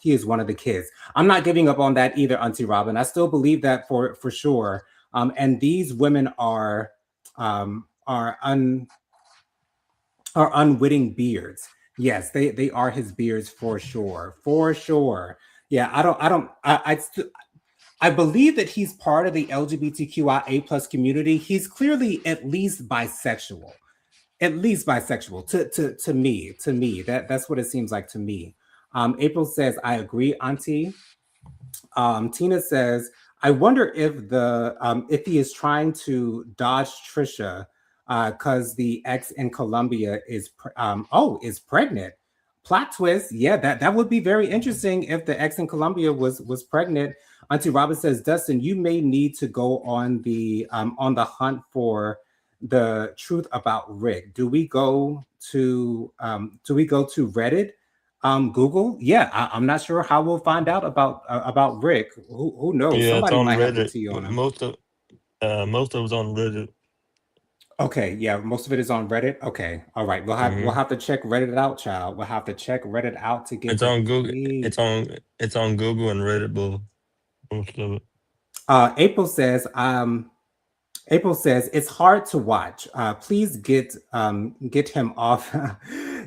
kids. I'm not giving up on that either, Auntie Robin. I still believe that for sure. And these women um, are un are unwitting beards. Yes, they are his beards for sure, for sure. Yeah, I believe that he's part of the LGBTQIA plus community. He's clearly at least bisexual to me. That's what it seems like to me. April says, I agree, Auntie. Tina says, I wonder if he is trying to dodge Trisha because the ex in Colombia is pregnant. Plot twist, yeah, that would be very interesting if the ex in Colombia was pregnant. Auntie Robin says, Dustin, you may need to go on the hunt for the truth about Rick. Do we go to Reddit? Google. Yeah, I'm not sure how we'll find out about Rick. Who knows? Yeah, it's Somebody on might have the Reddit. tea on him. Most of it's on Reddit. Okay, yeah, most of it is on Reddit. Okay, all right. We'll Hmm. have to check Reddit out, child. We'll have to check Reddit out to get It's the on Google. tea. It's on Google and Reddit, but most of it. Uh, April says, um, April says it's hard to watch. Please get him off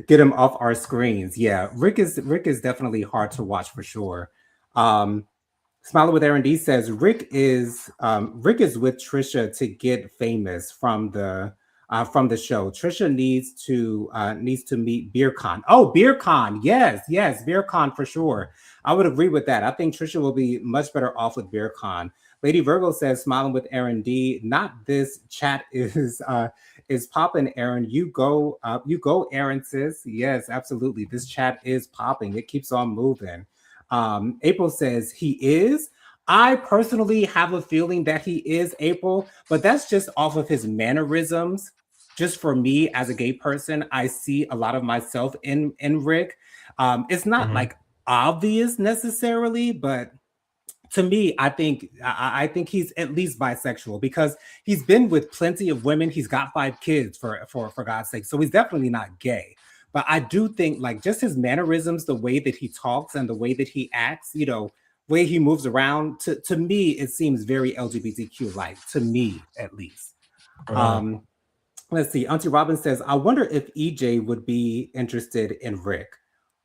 get him off our screens. Yeah, Rick is definitely hard to watch for sure. Um, Smiling with Aaron D says Rick is with Trisha to get famous from the show. Trisha needs to meet BeerCon. Oh, BeerCon, yes, yes, BeerCon for sure. I would agree with that. I think Trisha will be much better off with BeerCon. Lady Virgo says, smiling with Aaron D. Not this chat is popping, Aaron. You go, Aaron, sis. Yes, absolutely. This chat is popping. It keeps on moving. April says he is. I personally have a feeling that he is April, but that's just off of his mannerisms. Just for me as a gay person, I see a lot of myself in Rick. It's not Hmm. like obvious necessarily, but to me, I think he's at least bisexual because he's been with plenty of women. He's got 5 kids for God's sake, so he's definitely not gay. But I do think like just his mannerisms, the way that he talks and the way that he acts, way he moves around. To me, it seems very LGBTQ like to me at least. Right. Um, let's see. Auntie Robin says, I wonder if EJ would be interested in Rick.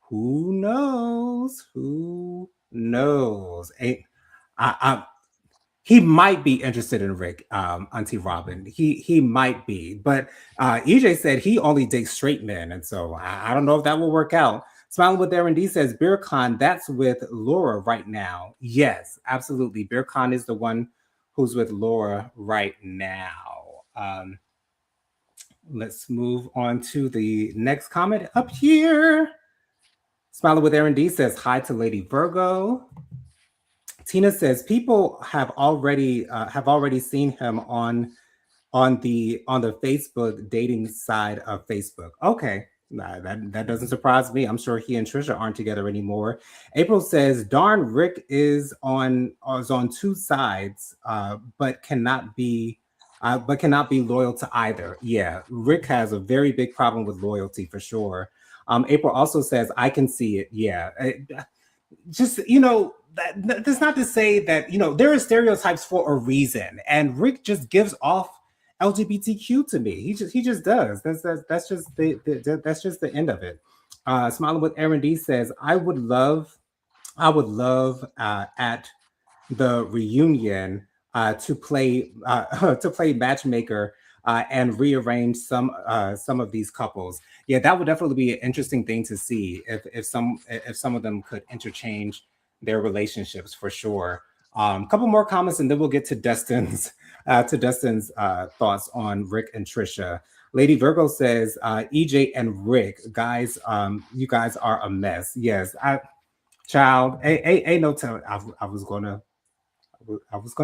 Who knows? Who knows? I he might be interested in Rick, Auntie Robin. He might be, but EJ said he only dates straight men, and so I don't know if that will work out. Smiling with Aaron D says BeerCon, that's with Laura right now. Yes, absolutely. BeerCon is the one who's with Laura right now. Let's move on to the next comment up here. Smiling with Aaron D says hi to Lady Virgo. Tina says people have already seen him on the Facebook dating side of Facebook. Okay, nah, that doesn't surprise me. I'm sure he and Trisha aren't together anymore. April says, "Darn, Rick is on two sides, but cannot be loyal to either." Yeah, Rick has a very big problem with loyalty for sure. April also says, "I can see it." Yeah, just that's not to say that there are stereotypes for a reason, and Rick just gives off LGBTQ to me. He just does. That's just that's just the end of it. Smiling with Aaron D says, I would love at the reunion to play matchmaker and rearrange some of these couples. Yeah, that would definitely be an interesting thing to see if some of them could interchange their relationships for sure. A couple more comments and then we'll get to Dustin's thoughts on Rick and Trisha. Lady Virgo says, EJ and Rick, guys, you guys are a mess. Yes, child, ain't no telling. I was gonna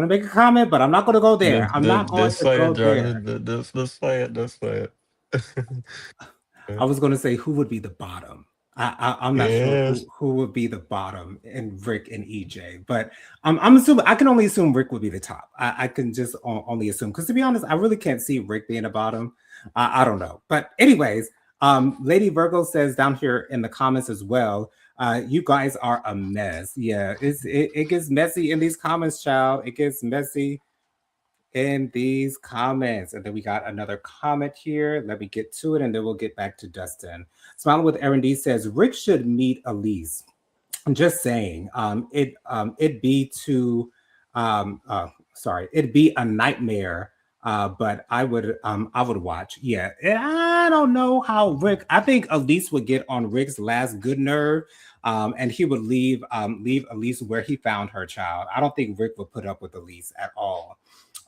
make a comment, but I'm not gonna go there. I'm not going Just to say it, go Johnny. there. Just say it. Just say it. I was gonna say who would be the bottom. I'm not sure Yes. who would be the bottom in Rick and EJ, but I'm assuming I can only assume Rick would be the top. I can just only assume because to be honest, I really can't see Rick being a bottom. I don't know, but anyways, Lady Virgo says down here in the comments as well. You guys are a mess. Yeah, it gets messy in these comments, child. It gets messy in these comments. And then we got another comment here. Let me get to it and then we'll get back to Dustin. Smiling with Aaron D says Rick should meet Elise. I'm just saying, it'd be too, sorry, it'd be a nightmare. But I would watch. Yeah, and I don't know how Rick. I think Elise would get on Rick's last good nerve, and he would leave Elise where he found her child. I don't think Rick would put up with Elise at all.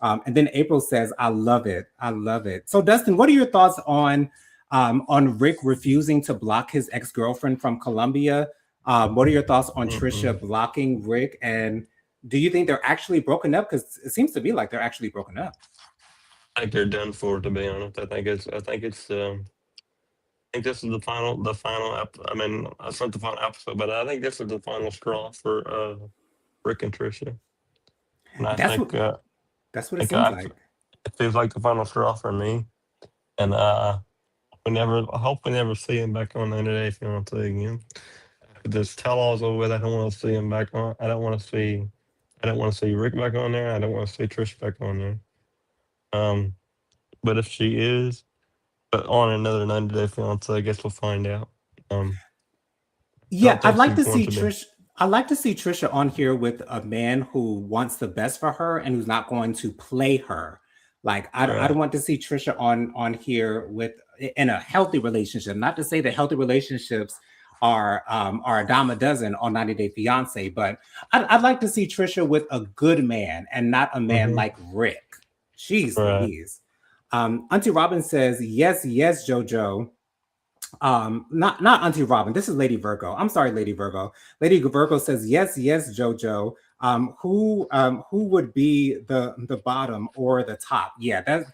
And then April says, "I love it. I love it." So, Dustin, what are your thoughts on Rick refusing to block his ex girlfriend from Colombia? What are your thoughts on Trisha Mm-mm. blocking Rick? And do you think they're actually broken up? Because it seems to be like they're actually broken up. I think they're done for, to be honest. I think this is I mean, it's not the final episode, but I think this is the final straw for Rick and Trisha. And That's what that's what it think seems like. it feels like the final straw for me. And I hope we never see him back on 90 Day Fiance again. If this tell all's over with, I don't want to see him back on. I don't want to see Rick back on there. I don't want to see Trish back on there. Um, but if she is, but on another 90 Day Fiance, I guess we'll find out. Um, I Yeah, don't think she's going to be. I'd like to see Trisha on here with a man who wants the best for her and who's not going to play her. Like I don't Right. want to see Trisha on here with in a healthy relationship. Not to say that healthy relationships are a dime a dozen on 90 Day Fiance, but I'd like to see Trisha with a good man and not a man Hmm. like Rick. Jeez Right. Louise. Auntie Robin says yes, yes, JoJo. Not Auntie Robin. This is Lady Virgo. I'm sorry, Lady Virgo. Lady Virgo says yes, yes, Jojo. Who would be the bottom or the top? Yeah, that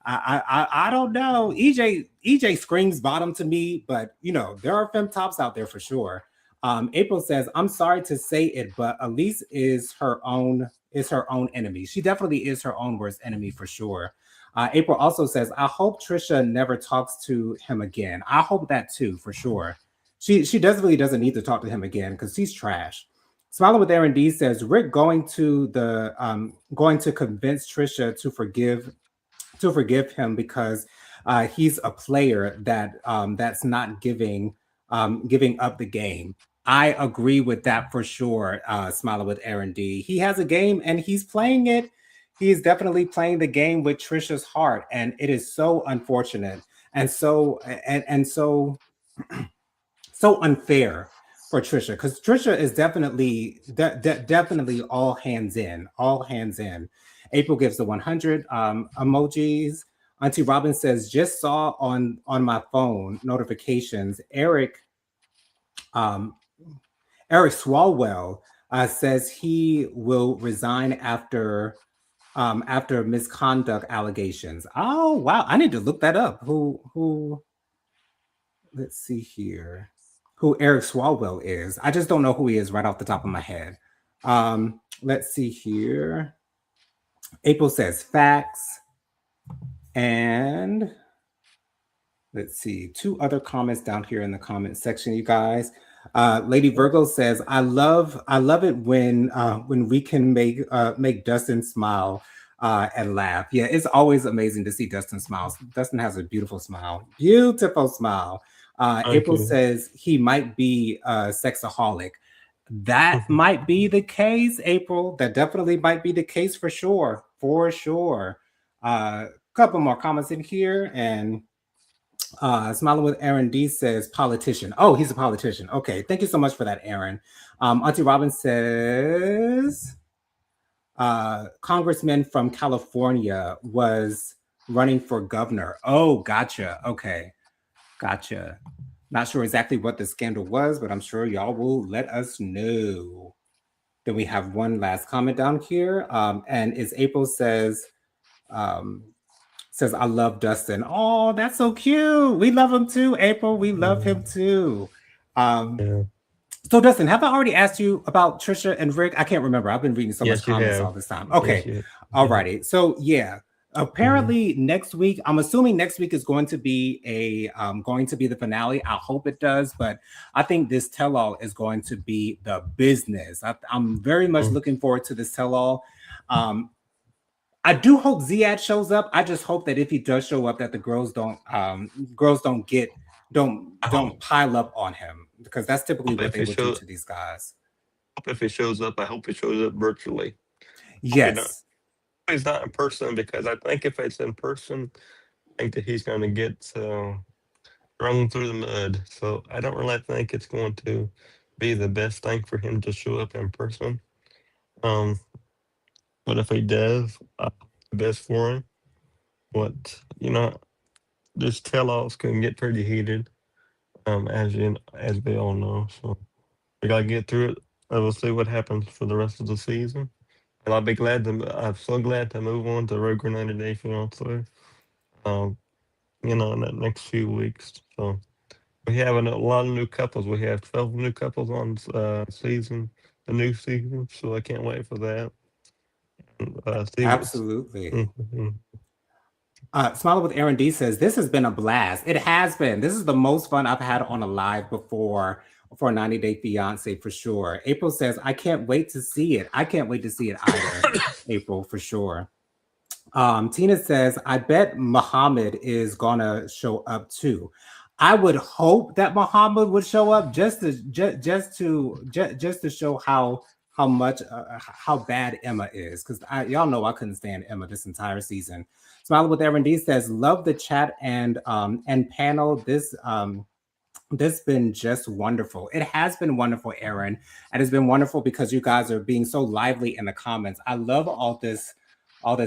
I don't know. EJ screams bottom to me, but you know there are fem tops out there for sure. April says, "I'm sorry to say it, but Elise is her own enemy. She definitely is her own worst enemy for sure." April also says, "I hope Trisha never talks to him again." I hope that too for sure. She definitely doesn't need to talk to him again because he's trash. Smiling with Aaron D says Rick going to convince Trisha to forgive him because he's a player that's not giving up the game. I agree with that for sure. Smiling with Aaron D. He has a game and he's playing it. He's definitely playing the game with Trisha's heart, and it is so unfortunate and so unfair for Trisha because Trisha is definitely all hands in. April gives the 100 emojis. Auntie Robin says just saw on my phone notifications. Um, Eric Swalwell says he will resign after misconduct allegations. Oh wow, I need to look that up. Who let's see here, who Eric Swalwell is. I just don't know who he is right off the top of my head. Let's see here. April says facts. And let's see, two other comments down here in the comment section, you guys. Lady Virgo says, I love it when we can make Dustin smile and laugh. Yeah, it's always amazing to see Dustin smiles. Dustin has a beautiful smile. Thank April you. says he might be a sexaholic. That might be the case, April. That definitely might be the case for sure. For sure. Couple more comments in here. And Smiling with Aaron D says politician. Oh, he's a politician. Okay. Thank you so much for that, Aaron. Auntie Robin says congressman from California was running for governor. Oh, gotcha. Okay. Gotcha. Not sure exactly what the scandal was, but I'm sure y'all will let us know. Then we have one last comment down here. And it's April um, says, I love Dustin. Oh, that's so cute. We love him too, April. We love him Mhm. too. Um, Yeah. so, Dustin, have I already asked you about Trisha and Rick? I can't remember. I've been reading so much Yes, you comments have. all this time. Yes, Okay. you. All Yeah. righty. So, yeah. Mhm. Apparently next week, I'm assuming next week is going to be the finale. I hope it does, but I think this tell-all is going to be the business. I'm very much Mm. looking forward to this tell-all. Um, I do hope Ziad shows up. I just hope that if he does show up, that the girls don't get I don't hope, pile up on him because that's typically hope what if they he would do shows, to these guys. hope if he shows up, I hope he shows up virtually. Hope he not. Yes, He's not in person because I think if it's in person, I think that he's going to get thrown through the mud. So I don't really think it's going to be the best thing for him to show up in person. Um, but if he does, the best for him. But these tell-offs can get pretty heated, as we all know. So we gotta get through it. And we'll see what happens for the rest of the season. And I'm so glad to move on to regular 90 Day Fiance. Um, in the next few weeks. So we have a lot of new couples. We have 12 new couples on the new season. So I can't wait for that. See what's. absolutely. Mhm. Smiling with Aaron D says this has been a blast. It has been. This is the most fun I've had on a live before for a 90 Day Fiance for sure. April says I can't wait to see it. I can't wait to see it either. April for sure. Tina says, I bet Muhammad is gonna show up too. I would hope that Muhammad would show up just to show how much how bad Emma is because y'all know I couldn't stand Emma this entire season. Smiling with Aaron D says, love the chat and panel. This been just wonderful. It has been wonderful, Aaron, and it's been wonderful because you guys are being so lively in the comments. I love all this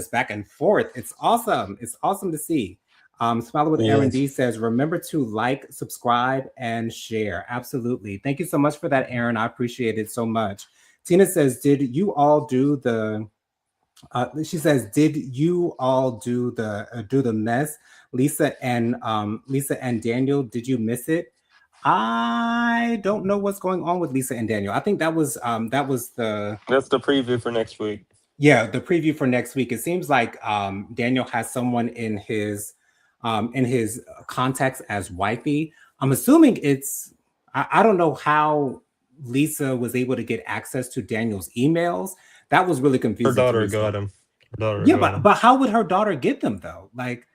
back and forth. It's awesome. It's awesome to see. Smiling with Aaron Yes. D says, remember to like, subscribe, and share. Absolutely. Thank you so much for that, Aaron. I appreciate it so much. Tina says, did you all do the she says, "Did you all do the mess, Lisa and Daniel? Did you miss it? I don't know what's going on with Lisa and Daniel. I think that was the That's the preview for next week. yeah, the preview for next week. It seems like Daniel has someone in his contacts as wifey. I'm assuming I don't know how Lisa was able to get access to Daniel's emails. That was really Her confusing to daughter me. got him. Her daughter Yeah, got him. but how would her daughter get them though? Like,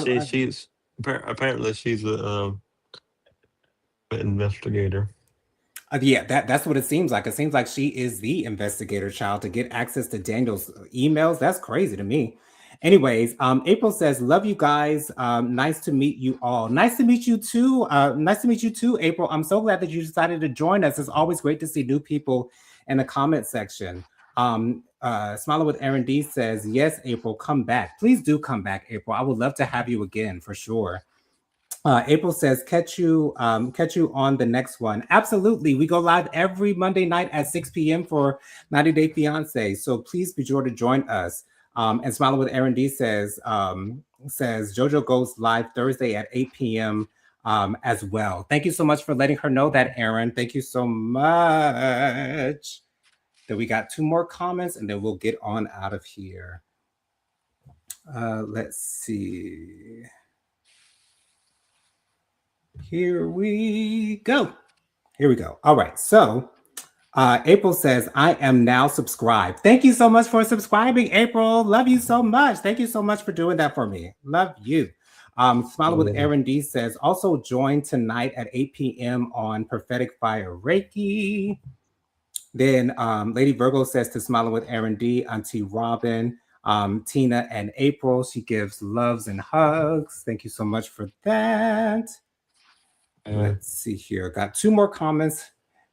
She she's apparently she's a investigator. yeah, that's what it seems like. It seems like she is the investigator child to get access to Daniel's emails. That's crazy to me. Anyways, April says, "Love you guys. Nice to meet you all. Nice to meet you too. Nice to meet you too, April. I'm so glad that you decided to join us. It's always great to see new people in the comment section." Smiling with Aaron D says, "Yes, April, come back. Please do come back, April. I would love to have you again for sure." April says, catch you on the next one. Absolutely. We go live every Monday night at 6 p.m. for 90 Day Fiance. So please be sure to join us. And Smiling with Aaron D says JoJo goes live Thursday at 8 p.m. As well. Thank you so much for letting her know that, Aaron. Thank you so much. Then we got two more comments and then we'll get on out of here. Let's see. Here we go. Here we go. All right. So April says, I am now subscribed. Thank you so much for subscribing, April. Love you so much. Thank you so much for doing that for me. Love you. Smiling with Yeah. Aaron D says, also join tonight at 8 p.m. on Prophetic Fire Reiki. Then Lady Virgo says to Smiling with Aaron D, Auntie Robin, Tina, and April. She gives loves and hugs. Thank you so much for that. Yeah. Let's see here. Got two more comments,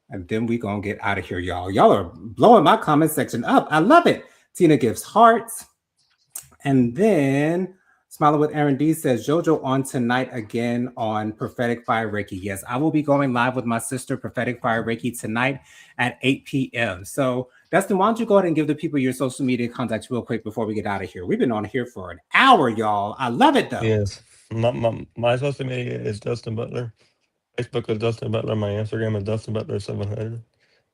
and then we gonna get out of here, y'all. Y'all are blowing my comment section up. I love it. Tina gives hearts, and then Smiling with Aaron D says JoJo on tonight again on Prophetic Fire Reiki. Yes, I will be going live with my sister Prophetic Fire Reiki tonight at 8 p.m. So Dustin, why don't you go ahead and give the people your social media contacts real quick before we get out of here? We've been on here for an hour, y'all. I love it though. Yes. My social media is Dustin Butler. Facebook is Dustin Butler. My Instagram is Dustin Butler 700.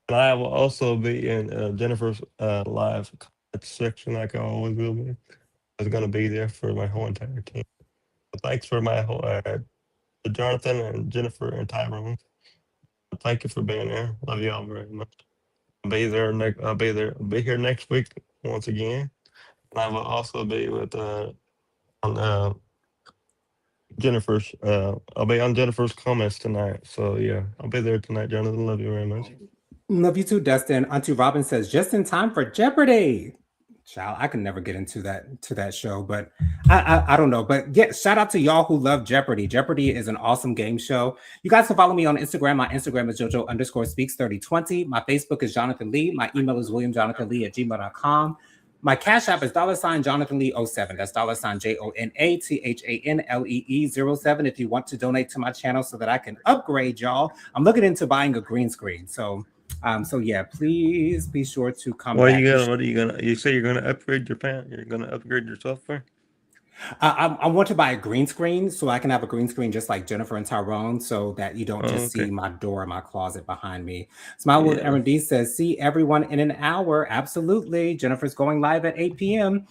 And I will also be in Jennifer's live comment section, like I always will be. I was going to be there for my whole entire team. Thanks for my whole to Jonathan and Jennifer and Tyrone. Thank you for being there. Love you all very much. I'll be there. I'll be there. I'll be here next week once again. I will also be with on Jennifer's. I'll be on Jennifer's comments tonight. So yeah, I'll be there tonight, Jonathan. Love you very much. Love you too, Dustin. Auntie Robin says, just in time for Jeopardy. Child, I can never get into that show, but I don't know. But yeah, shout out to y'all who love Jeopardy. Jeopardy is an awesome game show. You guys can follow me on Instagram. My Instagram is JoJo_speaks3020. My Facebook is Jonathan Lee. My email is WilliamJonathanLee@gmail.com. My Cash App is $Jonathan Lee 07. That's $JONATHANLEE 07. If you want to donate to my channel so that I can upgrade y'all, I'm looking into buying a green screen. So yeah, please be sure to come What are back. you gonna? What are you gonna? You say you're gonna upgrade your You're gonna upgrade your software. I want to buy a green screen so I can have a green screen just like Jennifer and Tyrone, so that you don't Oh, just see okay. my door, my closet behind me. Smile with Yeah. Aaron D says, see everyone in an hour. Absolutely. Jennifer's going live at 8 p.m.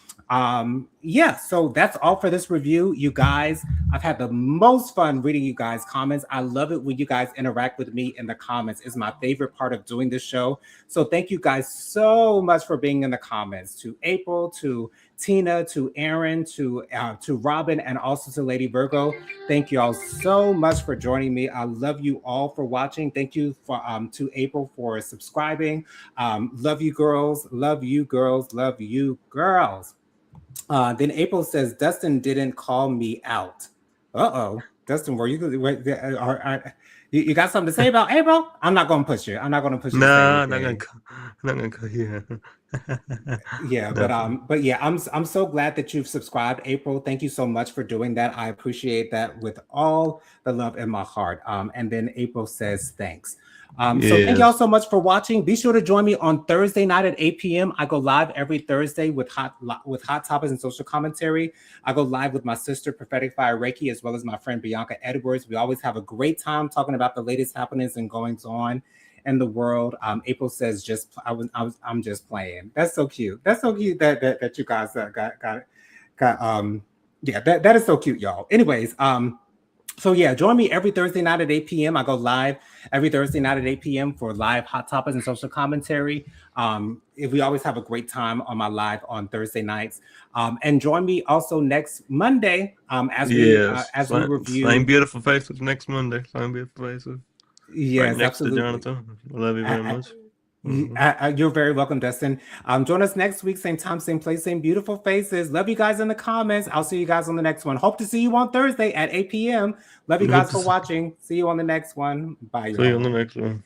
Yeah, so that's all for this review, you guys. I've had the most fun reading you guys' comments. I love it when you guys interact with me in the comments. It's my favorite part of doing this show. So thank you guys so much for being in the comments. To April, to Tina, to Aaron, to Robin, and also to Lady Virgo. Thank you all so much for joining me. I love you all for watching. Thank you for to April for subscribing. Love you girls. Love you girls. Love you girls. Then April says Dustin didn't call me out. Uh-oh. Dustin, were you wait, you got something to say about April? I'm not gonna push you. I'm not gonna push you to say Nah, not gonna. anything. Not gonna. Yeah. Yeah, Definitely. but yeah, I'm so glad that you've subscribed, April. Thank you so much for doing that. I appreciate that with all the love in my heart. And then April says thanks. So thank y'all Yes. so much for watching. Be sure to join me on Thursday night at 8 p.m. I go live every Thursday with hot topics and social commentary. I go live with my sister, Prophetic Fire Reiki, as well as my friend Bianca Edwards. We always have a great time talking about the latest happenings and goings on in the world. April says, I'm just playing. That's so cute. That's so cute that you guys got yeah, that is so cute, y'all. Anyways, so yeah, join me every Thursday night at 8 p.m. I go live every Thursday night at 8 p.m. for live hot topics and social commentary. If we always have a great time on my live on Thursday nights. And join me also next Monday Yes. as we Same review. beautiful faces next Monday. Same beautiful faces. Right Yes, next to absolutely. Jonathan. I love you very much. You're very welcome, Dustin. Join us next week, same time, same place, same beautiful faces. Love you guys in the comments. I'll see you guys on the next one. Hope to see you on Thursday at 8 p.m. Love you Hope guys to for watching. See you on the next one. Bye, see you on the y'all. next one.